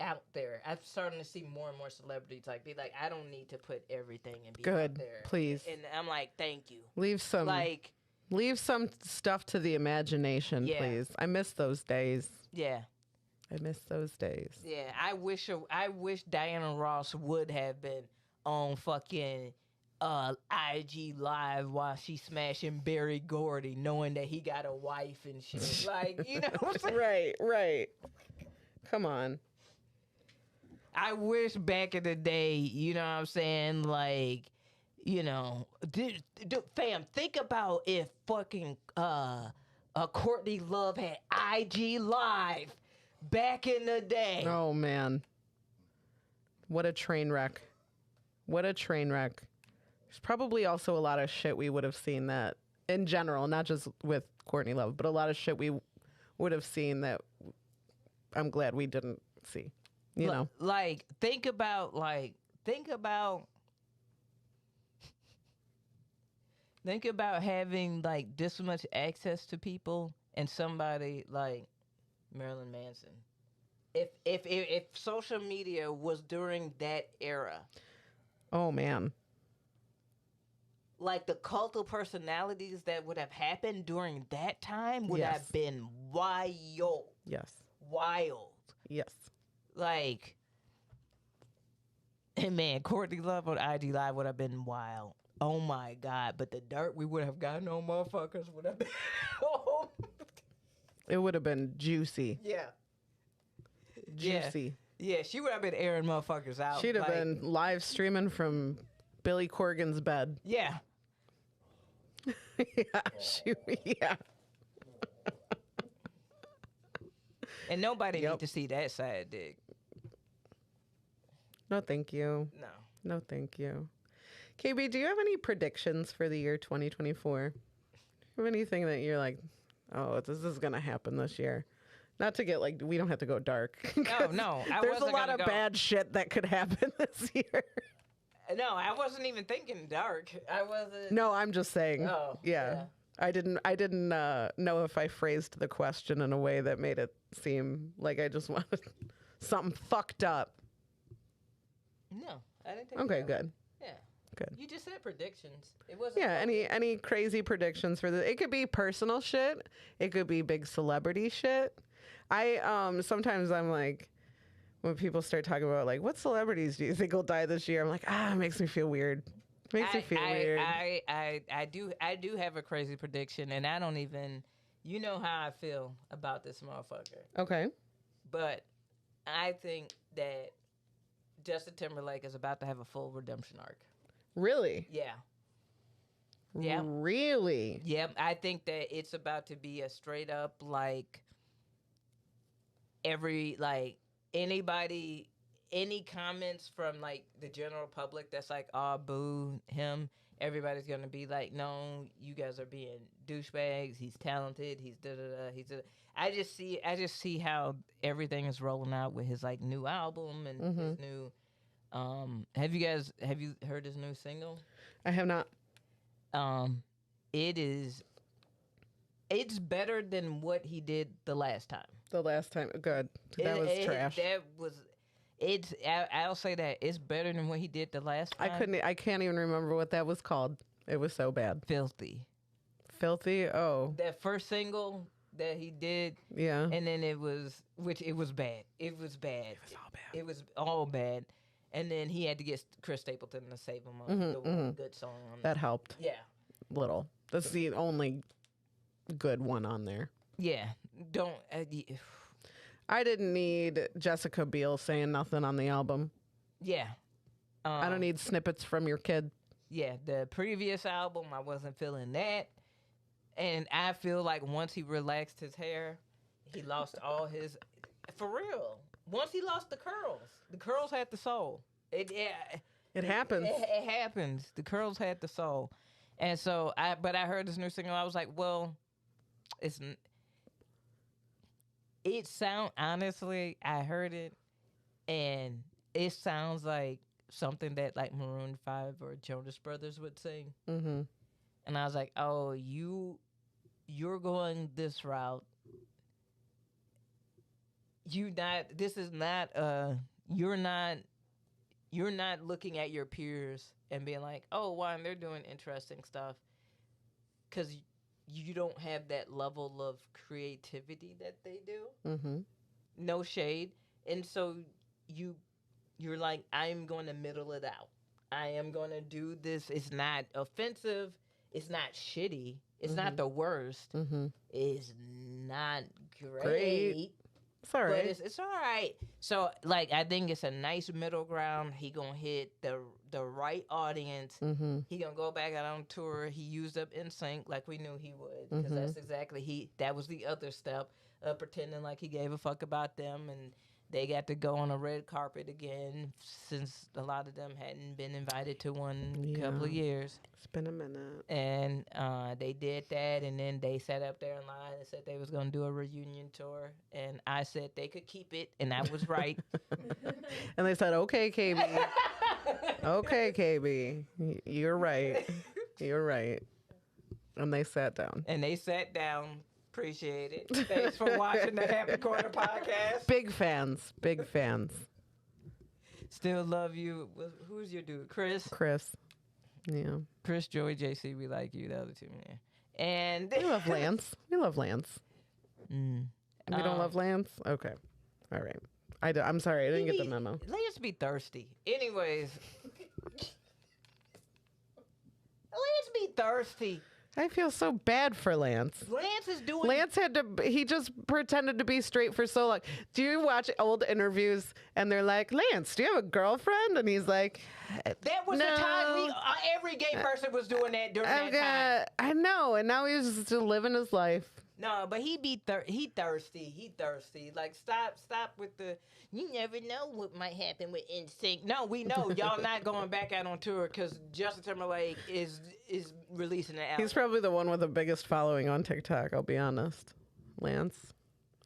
out there. I'm starting to see more and more celebrities, like, be like, I don't need to put everything and be out there. Please. And I'm like, thank you. Leave some stuff to the imagination, please. I miss those days. Yeah. I miss those days. Yeah, I wish Diana Ross would have been on fucking IG Live while she's smashing Barry Gordy, knowing that he got a wife and shit. Like, you know what I'm saying? Right. Come on. I wish back in the day, you know what I'm saying, like, you know, fam, think about if fucking Courtney Love had IG Live back in the day. Oh, man. What a train wreck. There's probably also a lot of shit we would have seen that, in general, not just with Courtney Love, but a lot of shit we would have seen that I'm glad we didn't see. You know, like think about having like this much access to people and somebody like Marilyn Manson. If social media was during that era, oh man, like the cult of personalities that would have happened during that time would have been wild. Yes. Wild. Yes. Like, and man, Courtney Love on IG Live would have been wild. Oh my God. But the dirt we would have gotten on motherfuckers would have been. It would have been juicy. Yeah. Juicy. Yeah, she would have been airing motherfuckers out. She'd have been live streaming from Billy Corgan's bed. Yeah. Yeah. And nobody need to see that side dick. No, thank you. No, thank you. KB, do you have any predictions for the year 2024? Do you have anything that you're like, oh, this is going to happen this year? Not to get like, we don't have to go dark. No. There's a lot of bad shit that could happen this year. No, I wasn't even thinking dark. I wasn't. No, I'm just saying. Oh, yeah. I didn't know if I phrased the question in a way that made it seem like I just wanted something fucked up. No, I didn't think Okay, good. Yeah. Good. You just said predictions. It wasn't. Yeah, any crazy predictions for the? It could be personal shit. It could be big celebrity shit. I sometimes I'm like, when people start talking about like, what celebrities do you think will die this year? I'm like, it makes me feel weird. Makes me feel weird. I do have a crazy prediction, and I don't even. You know how I feel about this motherfucker. Okay. But I think that Justin Timberlake is about to have a full redemption arc. Really? Yeah. Yeah. Really? Yep. I think that it's about to be a straight up like anybody, any comments from like the general public that's like, oh, boo him. Everybody's gonna be like, no, you guys are being douchebags. He's talented. He's da-da-da. He's da-da. I just see how everything is rolling out with his like new album and his new. Have you heard his new single? I have not. It's better than what he did the last time. The last time, good. That was trash. I'll say that it's better than what he did the last time. I can't even remember what that was called. It was so bad. Filthy. Oh. That first single that he did. Yeah. And then it was bad. It was bad. It was all bad. It was all bad. And then he had to get Chris Stapleton to save him on the one good song. That helped. Yeah. Little. That's the only good one on there. Yeah. Don't. I didn't need Jessica Biel saying nothing on the album. Yeah. I don't need snippets from your kid. Yeah. The previous album, I wasn't feeling that. And I feel like once he relaxed his hair, he lost all his. For real. Once he lost the curls had the soul. It happens. It happens. The curls had the soul. And so I heard this new single. I was like, well, honestly, I heard it and it sounds like something that like Maroon 5 or Jonas Brothers would sing. Mm-hmm. And I was like, oh, you're going this route. You're not looking at your peers and being like, oh, wow, they're doing interesting stuff. Because you don't have that level of creativity that they do. Mm-hmm. No shade. And so you're like, I'm going to middle it out. I am going to do this. It's not offensive. It's not shitty. It's not the worst. Mm-hmm. It's not great. It's all right. But it's all right. So, like, I think it's a nice middle ground. He gonna hit the right audience. Mm-hmm. He gonna go back out on tour. He used up NSYNC like we knew he would, because that's exactly that was the other step of pretending like he gave a fuck about them, and They got to go on a red carpet again since a lot of them hadn't been invited to one couple of years. It's been a minute. And they did that, and then they sat up there in line and said they was going to do a reunion tour. And I said they could keep it, and I was right. And they said, okay, KB. Okay, KB. You're right. You're right. And they sat down. And they sat down. Appreciate it. Thanks for watching the Happy Corner podcast. Big fans. Big fans. Still love you. Who's your dude? Chris? Chris. Yeah. Chris, Joey, JC, we like you. The other two, man. And we love Lance. We love Lance. We don't love Lance? Okay. All right. I'm sorry. I didn't get the memo. Lance be thirsty. Anyways. Lance be thirsty. I feel so bad for Lance. Lance is doing... Lance he just pretended to be straight for so long. Do you watch old interviews and they're like, Lance, do you have a girlfriend? And he's like, that was no. the time every gay person was doing that during that time. I know, and now he's just living his life. No, but he thirsty. He thirsty. Like, stop with the, you never know what might happen with NSYNC. No, we know y'all not going back out on tour because Justin Timberlake is releasing an album. He's probably the one with the biggest following on TikTok, I'll be honest. Lance.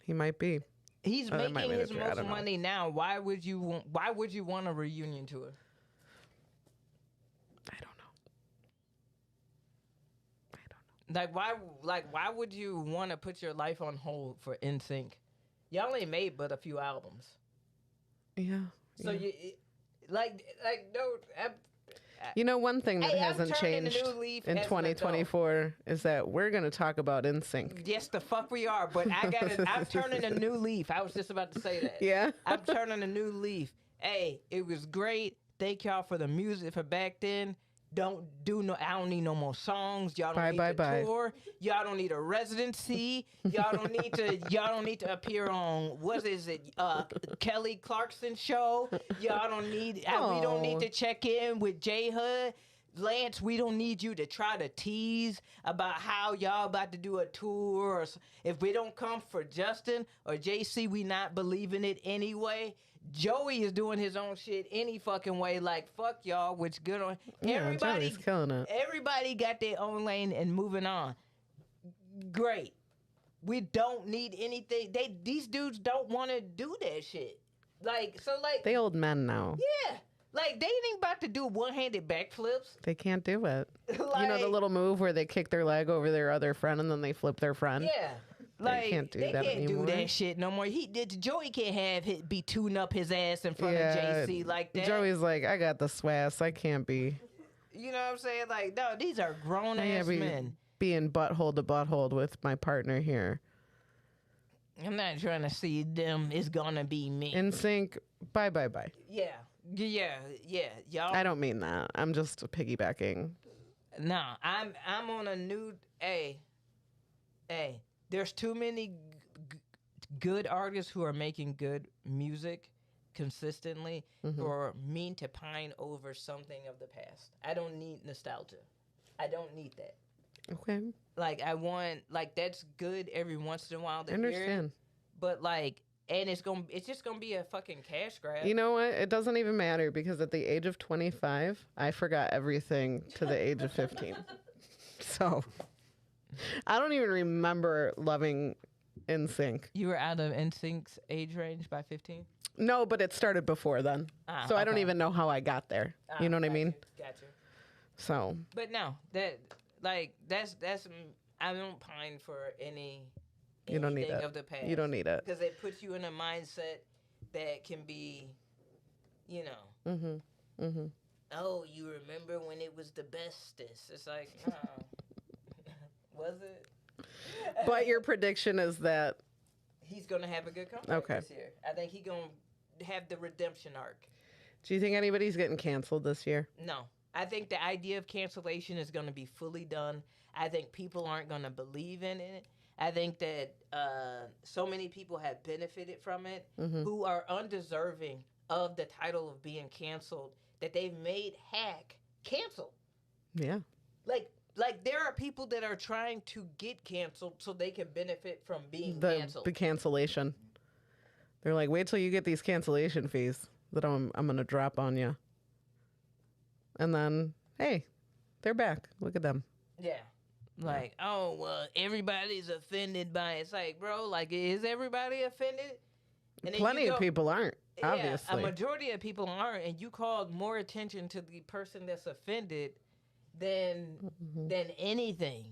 He might be. He's making his most money now. Why would you want a reunion tour? Like why would you want to put your life on hold for NSYNC? Y'all only made but a few albums. Yeah. So you no. One thing that hasn't changed in 2024 is that we're going to talk about NSYNC. Yes, the fuck we are. But I'm turning a new leaf. I was just about to say that. Yeah. I'm turning a new leaf. Hey, it was great. Thank y'all for the music for back then. I don't need no more songs. Y'all don't need to tour. Y'all don't need a residency. Y'all don't need to appear on Kelly Clarkson show. Y'all don't need we don't need to check in with J Hood. Lance, we don't need you to try to tease about how y'all about to do a tour. Or if we don't come for Justin or JC, we not believing it anyway. Joey is doing his own shit any fucking way. Like, fuck y'all, which good on everybody's killing it. Everybody got their own lane and moving on. Great. We don't need anything. These dudes don't want to do that shit. They old men now. Yeah. Like, they ain't about to do one-handed backflips. They can't do it. The little move where they kick their leg over their other friend and then they flip their friend? Yeah. Like, they can't do that anymore. Do that shit no more. Joey can't be tuning up his ass in front of JC like that. Joey's like, I got the swass. I can't be. You know what I'm saying? Like, no, these are grown-ass men. Being butthole to butthole with my partner here. I'm not trying to see them. It's gonna be me. NSYNC, bye. Yeah. Y'all. I don't mean that. I'm just piggybacking. No, I'm on a new. Hey. There's too many good artists who are making good music consistently for me to pine over something of the past. I don't need nostalgia. I don't need that. Okay. Like, I want, that's good every once in a while to I understand. hear it, but and it's just gonna be a fucking cash grab. You know what? It doesn't even matter because at the age of 25, I forgot everything to the age of 15. So I don't even remember loving NSYNC. You were out of NSYNC's age range by 15? No, but it started before then. So I don't even know how I got there. You know what I mean? Gotcha. So. But no, that's I don't pine for anything of the past. You don't need it. Because it puts you in a mindset that can be, oh, you remember when it was the bestest. It's like, no. Was it? But your prediction is that he's going to have a good comeback this year. I think he's going to have the redemption arc. Do you think anybody's getting canceled this year? No. I think the idea of cancellation is going to be fully done. I think people aren't going to believe in it. I think that so many people have benefited from it who are undeserving of the title of being canceled that they've made hack cancel. Yeah. Like there are people that are trying to get canceled so they can benefit from being canceled. The cancellation. They're like, wait till you get these cancellation fees that I'm going to drop on you. And then, hey, they're back. Look at them. Yeah. Like, oh, well, everybody's offended by it. It's like, bro, like, is everybody offended? And then Plenty you of go- people aren't, Yeah, obviously. a majority of people aren't, and you called more attention to the person that's offended than anything,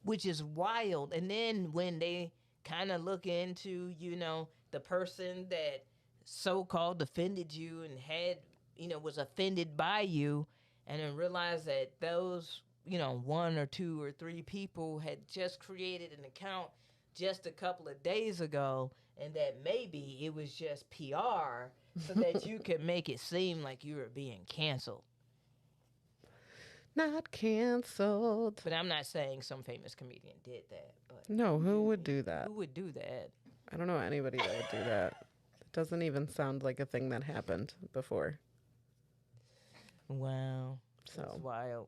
which is wild. And then when they kind of look into, you know, the person that so-called offended you and had, you know, was offended by you, and then realize that those, you know, 1 or 2 or 3 people had just created an account just a couple of days ago, and that maybe it was just PR so that you could make it seem like you were being canceled. Not canceled. But I'm not saying some famous comedian did that. But No, who would do that? who would do that? I don't know anybody that would do that. It doesn't even sound like a thing that happened before. Wow. So. That's wild.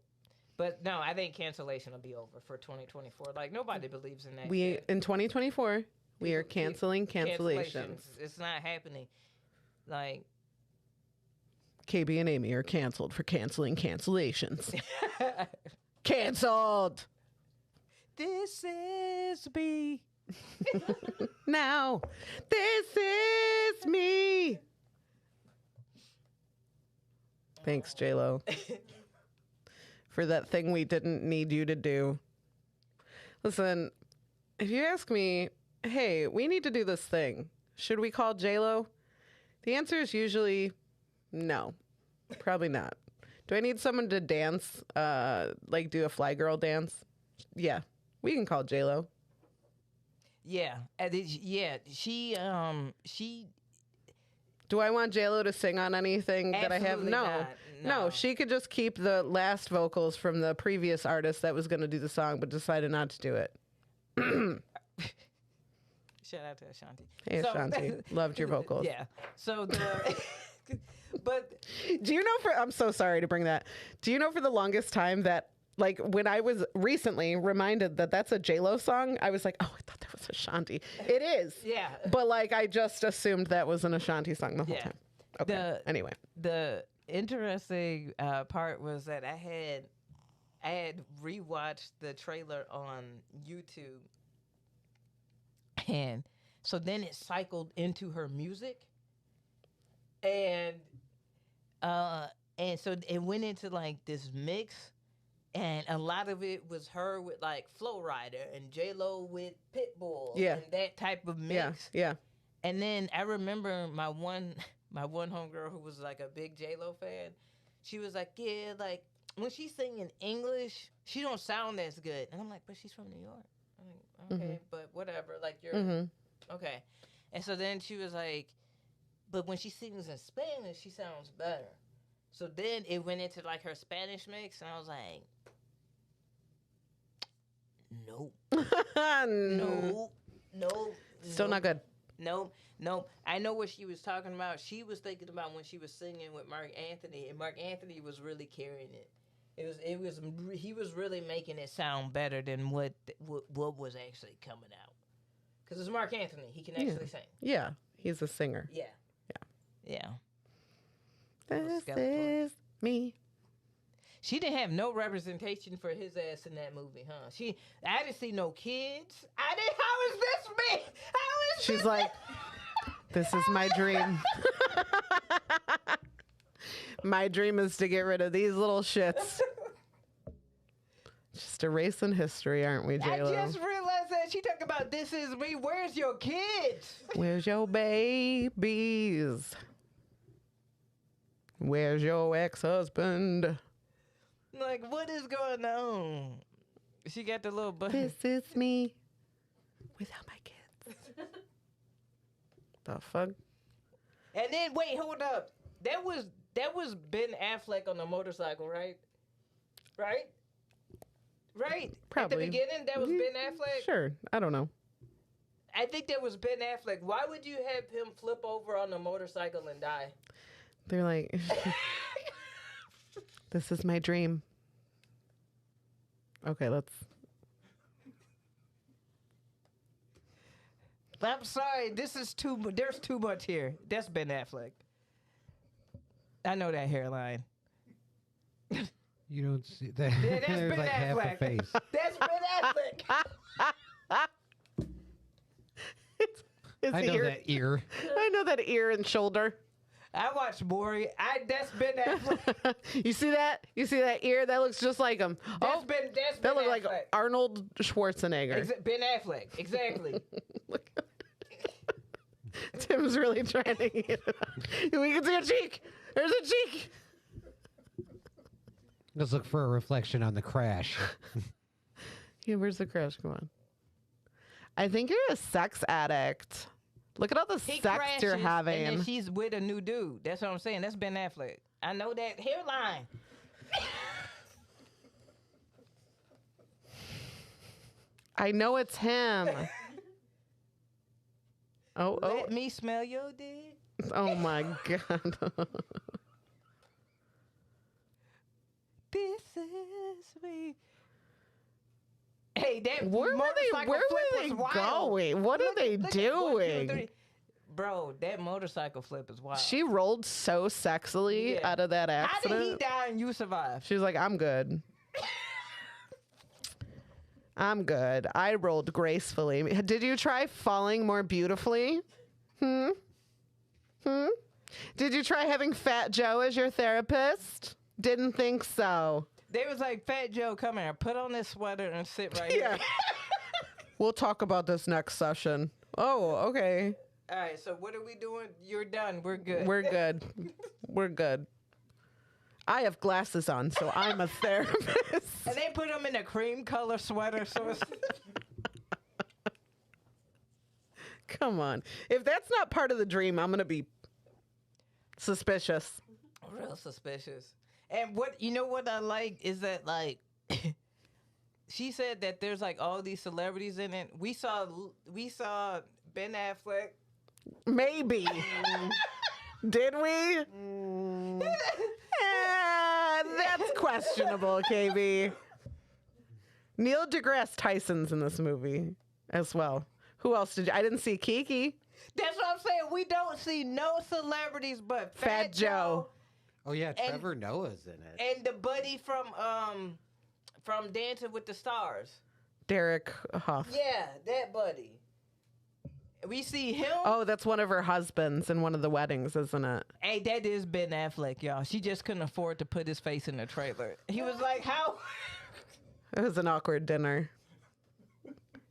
But no, I think cancellation will be over for 2024. Like, nobody believes in that. We shit. in 2024, we are canceling cancellations. It's not happening. Like, KB and Amy are canceled for canceling cancellations. Canceled. this is me. Now, this is me. Thanks, JLo, for that thing we didn't need you to do. Listen, if you ask me, hey, we need to do this thing, should we call JLo? The answer is usually no, probably not. Do I need someone to dance, like do a fly girl dance? Yeah, we can call JLo. Yeah. She. Do I want JLo to sing on anything that I have? Absolutely No. not. No, No. she could just keep the last vocals from the previous artist that was going to do the song, but decided not to do it. Shout out to Ashanti. Hey, Ashanti. Loved your vocals. Yeah. So the. But Do you know I'm so sorry to bring that. Do you know for the longest time that, like, when I was recently reminded that that's a JLo song, I was like, oh, I thought that was Ashanti. It is. yeah. But, like, I just assumed that was an Ashanti song the whole Yeah. time. Okay. Anyway. The interesting part was that I had rewatched the trailer on YouTube, and so then it cycled into her music, and so it went into like this mix, and a lot of it was her with like Flo Rida and J-Lo with Pitbull, Yeah. and that type of mix. Yeah. Yeah. And then I remember my one homegirl who was like a big J-Lo fan. She was like, yeah, like when she's singing English, she don't sound as good. And I'm like, but she's from New York. I'm like, okay, but whatever. Like you're okay. And so then she was like, but when she sings in Spanish, she sounds better. So then it went into like her Spanish mix, and I was like, nope, nope. Still not good. Nope. I know what she was talking about. She was thinking about when she was singing with Mark Anthony, and Mark Anthony was really carrying it. He was really making it sound better than what was actually coming out. Because it's Mark Anthony. He can actually sing. Yeah. He's a singer. Yeah. This Skeletor. is me. She didn't have no representation for his ass in that movie, huh? I didn't see no kids. How is this me? How is She's this like, this is my dream. My dream is to get rid of these little shits. Just erasing history, aren't we, I JLo? just realized that she talking about this is me. Where's your kids? Where's your babies? Where's your ex-husband? Like, what is going on? She got the little button. This is me without my kids. The fuck? And then wait, hold up. That was Ben Affleck on the motorcycle, right? Right? Probably. At the beginning, that was Ben Affleck. Sure. I don't know. I think that was Ben Affleck. Why would you have him flip over on the motorcycle and die? They're like, this is my dream. Okay, let's. I'm sorry. This is there's too much here. That's Ben Affleck. I know that hairline. You don't see that. Yeah, that's There's Ben like half a Affleck. face. That's Ben Affleck. His I know ear. that ear. I know that ear and shoulder. I watched Maury. That's Ben Affleck. You see that? You see that ear? That looks just like him. That's Ben that looked Affleck. like Arnold Schwarzenegger. Ben Affleck. Exactly. Look at Tim's really trying to get it out. We can see a cheek. There's a cheek. Let's look for a reflection on the crash. Yeah, where's the crash? Come on. I think you're a sex addict. Look at all the He sex crashes, you're having. and then she's with a new dude. That's what I'm saying. That's Ben Affleck. I know that hairline. I know it's him. Oh, Let me smell your dick. oh my God. This is me. Hey, that Where were motorcycle they flip was wild. going? What are they Look at 1, 2, doing? 3. Bro, that motorcycle flip is wild. She rolled so sexily Yeah. out of that How accident. did he die and you survive? She was like, I'm good. I'm good. I rolled gracefully. Did you try falling more beautifully? Did you try having Fat Joe as your therapist? Didn't think so. They was like, Fat Joe, come here. Put on this sweater and sit right Yeah. here. We'll talk about this next session. Oh, okay. All right, so what are we doing? You're done. We're good. We're good. We're good. I have glasses on, so I'm a therapist. And they put him in a cream color sweater. So it's Come on. If that's not part of the dream, I'm going to be suspicious. real suspicious. And what I like is that like she said that there's like all these celebrities in it. We saw Ben Affleck. Maybe. Did we? That's questionable, KB. Neil deGrasse Tyson's in this movie as well. Who else did you? I didn't see Kiki. That's what I'm saying. We don't see no celebrities but Fat Joe. Oh yeah, Trevor Noah's in it. and the buddy from Dancing with the Stars. Derek Hough. Yeah, that buddy. We see him. Oh, that's one of her husbands in one of the weddings, isn't it? Hey, that is Ben Affleck, y'all. She just couldn't afford to put his face in the trailer. He was like, how? It was an awkward dinner.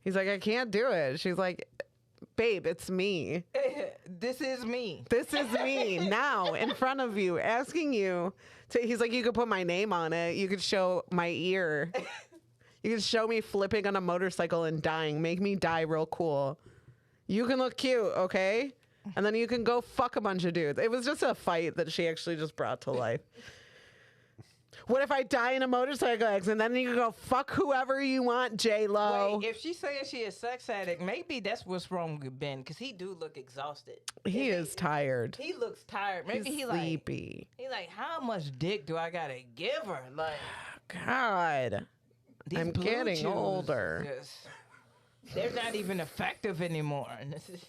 He's like, I can't do it. She's like, babe, it's me. This is me. This is me now in front of you, asking you to. He's like, you could put my name on it. You could show my ear. You could show me flipping on a motorcycle and dying. Make me die real cool. You can look cute, okay? And then you can go fuck a bunch of dudes. It was just a fight that she actually just brought to life. What if I die in a motorcycle accident? Then you can go fuck whoever you want, JLO. Wait, if she's saying she is sex addict, maybe that's what's wrong with Ben, because he do look exhausted. He is tired. He looks tired. Maybe He's he sleepy. like, how much dick do I gotta give her? Like, God. these I'm Blue getting Chews older. they're not even effective anymore. And this is,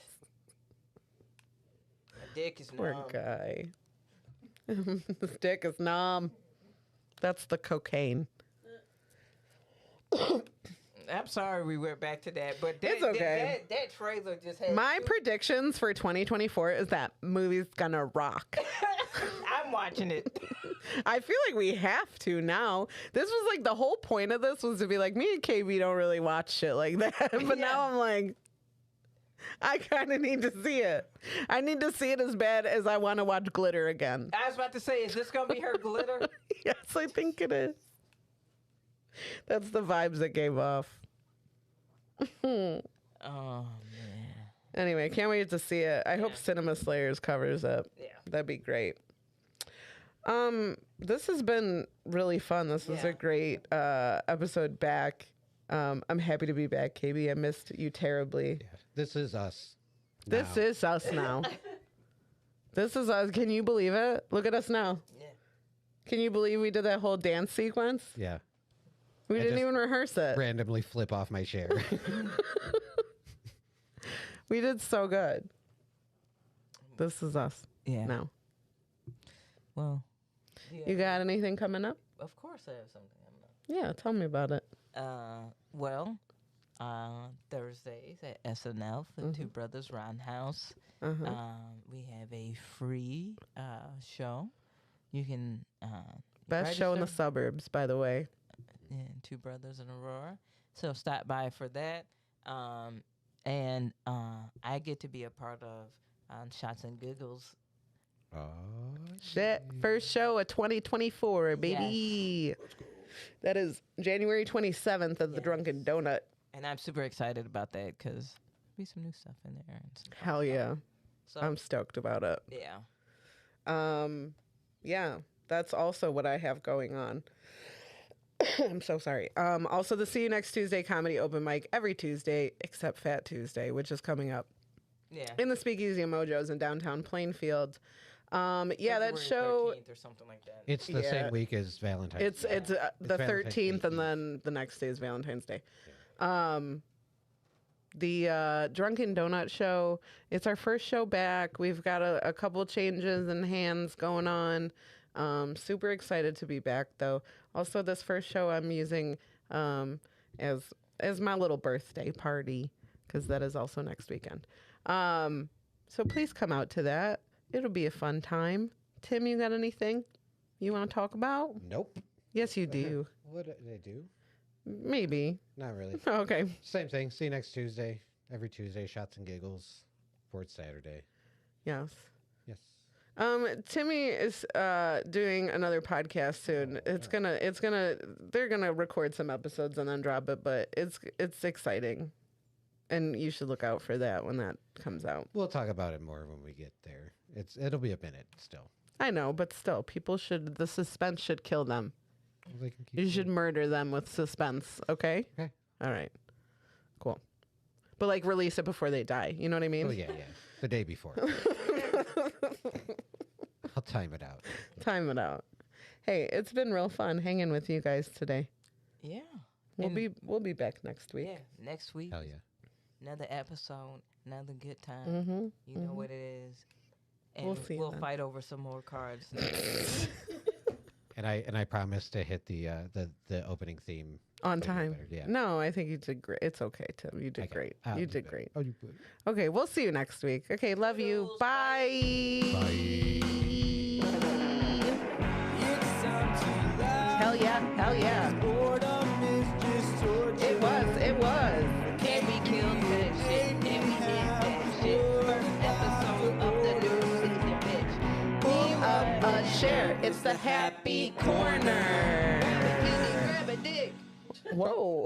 my dick is Poor numb. guy. His dick is numb. That's the cocaine. I'm sorry we went back to that, but It's okay. that trailer just had My predictions for 2024 is that movie's gonna rock. I'm watching it. I feel like we have to now. This was like the whole point of this was to be like, me and KB don't really watch shit like that. But now I'm like, I kind of need to see it. I need to see it as bad as I want to watch Glitter again. I was about to say, is this gonna be her glitter? Yes, I think it is. That's the vibes it gave off. Oh man. Anyway, can't wait to see it. I hope Cinema Slayers covers it. Yeah. That'd be great. This has been really fun. This was a great episode back. I'm happy to be back, KB. I missed you terribly. Yeah, this is us. This now. is us now. This is us. Can you believe it? Look at us now. Yeah. Can you believe we did that whole dance sequence? Yeah. We I didn't just even rehearse it. Randomly flip off my chair. We did so good. This is us. Yeah. Now. Well, You got anything coming up? of course I have something coming up. Yeah, tell me about it. Well, Thursdays at SNL for Two Brothers Roundhouse. We have a free show. You can Best show in the register. suburbs, by the way. Yeah, Two Brothers in Aurora. So stop by for that. And I get to be a part of Shots and Giggles. Oh, Shit. First show of 2024, baby. That is January 27th at the Drunken Donut. And I'm super excited about that because be some new stuff in there. And some fun Hell stuff. yeah. So, I'm stoked about it. yeah. Yeah, that's also what I have going on. I'm so sorry. Also, the See You Next Tuesday comedy open mic every Tuesday, except Fat Tuesday, which is coming up Yeah. in the Speakeasy and Mojos in downtown Plainfield. Yeah, that February show. 13th or something like that. it's the Yeah. same week as Valentine's. It's Day. it's the Valentine's 13th, Day and then the next day is Valentine's Day. The Drunken Donut show. It's our first show back. We've got a couple changes in hands going on. Super excited to be back though. Also, this first show I'm using as my little birthday party because that is also next weekend. So please come out to that. It'll be a fun time. Tim, you got anything you want to talk about? Nope. Yes, you do. What do they do? Maybe. Not really. Okay. Same thing. See you next Tuesday. Every Tuesday, Shots and Giggles. Fourth Saturday. Yes. Yes. Timmy is doing another podcast soon. They're gonna record some episodes and then drop it, but it's exciting. And you should look out for that when that comes out. We'll talk about it more when we get there. It'll be a minute still. I know, but still, the suspense should kill them. They can keep You should murder them with suspense, okay? Okay. All right. Cool. But like release it before they die. You know what I mean? Oh yeah. The day before. I'll time it out. Time it out. Hey, it's been real fun hanging with you guys today. Yeah. We'll be back next week. Yeah. Next week. Hell yeah. Another episode. Another good time. Mm-hmm. You know what it is. And We'll see we'll then. fight over some more cards. And I promise to hit the opening theme On way time. better. Yeah. No, I think you did great. It's okay, Tim. You did Okay. great. I'll You do did better. great. Oh, you put. Okay, we'll see you next week. Okay, love you. Toodles, Bye. It's time to laugh. Hell yeah. Hell yeah. Boredom is just torture. It was. Can we kill that shit? And we hit that shit. First episode of the new season, bitch. Pull up a chair. It's the happy corner. Grab a dick. Whoa.